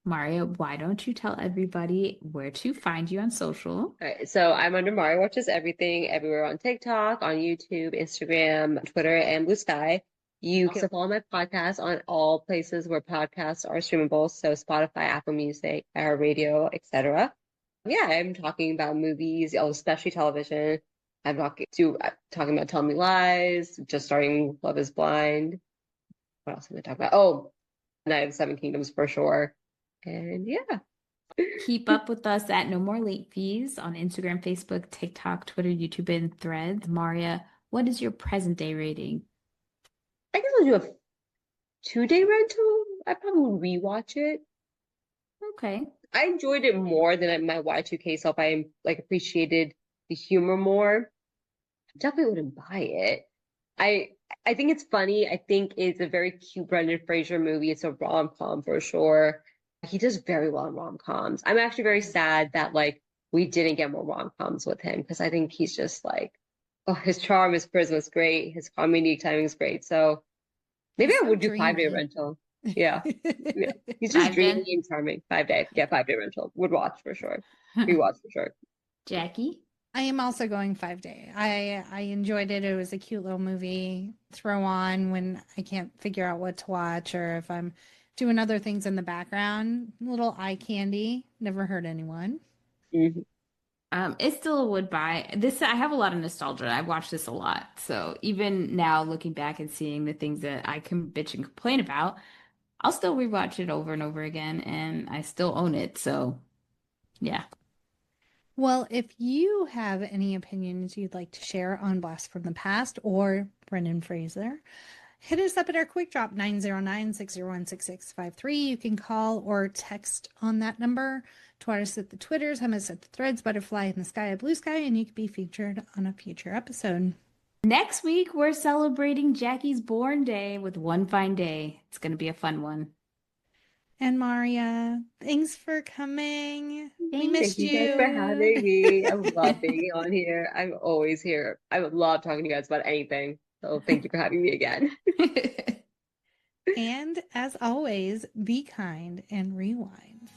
Speaker 1: Maria, why don't you tell everybody where to find you on social?
Speaker 3: All right, so I'm under Mario Watches Everything everywhere on TikTok, on YouTube, Instagram, Twitter, and Blue Sky. You can follow my podcast on all places where podcasts are streamable, so Spotify, Apple Music, our radio, etc. Yeah, I'm talking about movies, especially television. I'm talking about Tell Me Lies, just starting Love Is Blind. What else am I talking about? Oh, Night of the Seven Kingdoms for sure. And yeah.
Speaker 1: Keep up with us at No More Late Fees on Instagram, Facebook, TikTok, Twitter, YouTube, and Threads. Maria, what is your present day rating?
Speaker 3: I guess I'll do a 2-day rental. I probably would rewatch it.
Speaker 1: Okay.
Speaker 3: I enjoyed it more than my Y2K self. I like appreciated the humor more. Definitely wouldn't buy it. I think it's funny. I think it's a very cute Brendan Fraser movie. It's a rom-com for sure. He does very well in rom-coms. I'm actually very sad that like we didn't get more rom-coms with him because I think he's just like, oh, his charm, his charisma is great. His comedy timing is great. So maybe
Speaker 2: He's
Speaker 3: I
Speaker 2: so
Speaker 3: would do
Speaker 2: dreamy.
Speaker 3: 5-day rental. Yeah. Yeah. He's just
Speaker 1: 5
Speaker 3: dreamy
Speaker 1: day?
Speaker 3: and charming. 5-day. Yeah, 5-day rental. Would watch for sure. Rewatch for sure.
Speaker 1: Jackie?
Speaker 2: I am also going 5-day. I enjoyed it. It was a cute little movie. Throw on when I can't figure out what to watch or if I'm doing other things in the background. Little eye candy. Never hurt anyone.
Speaker 1: It's still a would buy. I have a lot of nostalgia. I watched this a lot. So even now looking back and seeing the things that I can bitch and complain about, I'll still rewatch it over and over again and I still own it. So yeah.
Speaker 2: Well, if you have any opinions you'd like to share on Blast from the Past or Brendan Fraser, Hit us up at our quick drop 909-601-6653. You can call or text on that number. Tweet us at the Twitters, hum us at the Threads, Butterfly in the Sky, a Blue Sky, and you could be featured on a future episode.
Speaker 1: Next week, we're celebrating Jackie's born day with One Fine Day. It's going to be a fun one.
Speaker 2: And Maria, thanks for coming. We
Speaker 1: Thank
Speaker 2: missed
Speaker 3: Thank you guys for having me. I love being on here. I'm always here. I would love talking to you guys about anything. So thank you for having me again.
Speaker 2: And as always, be kind and rewind.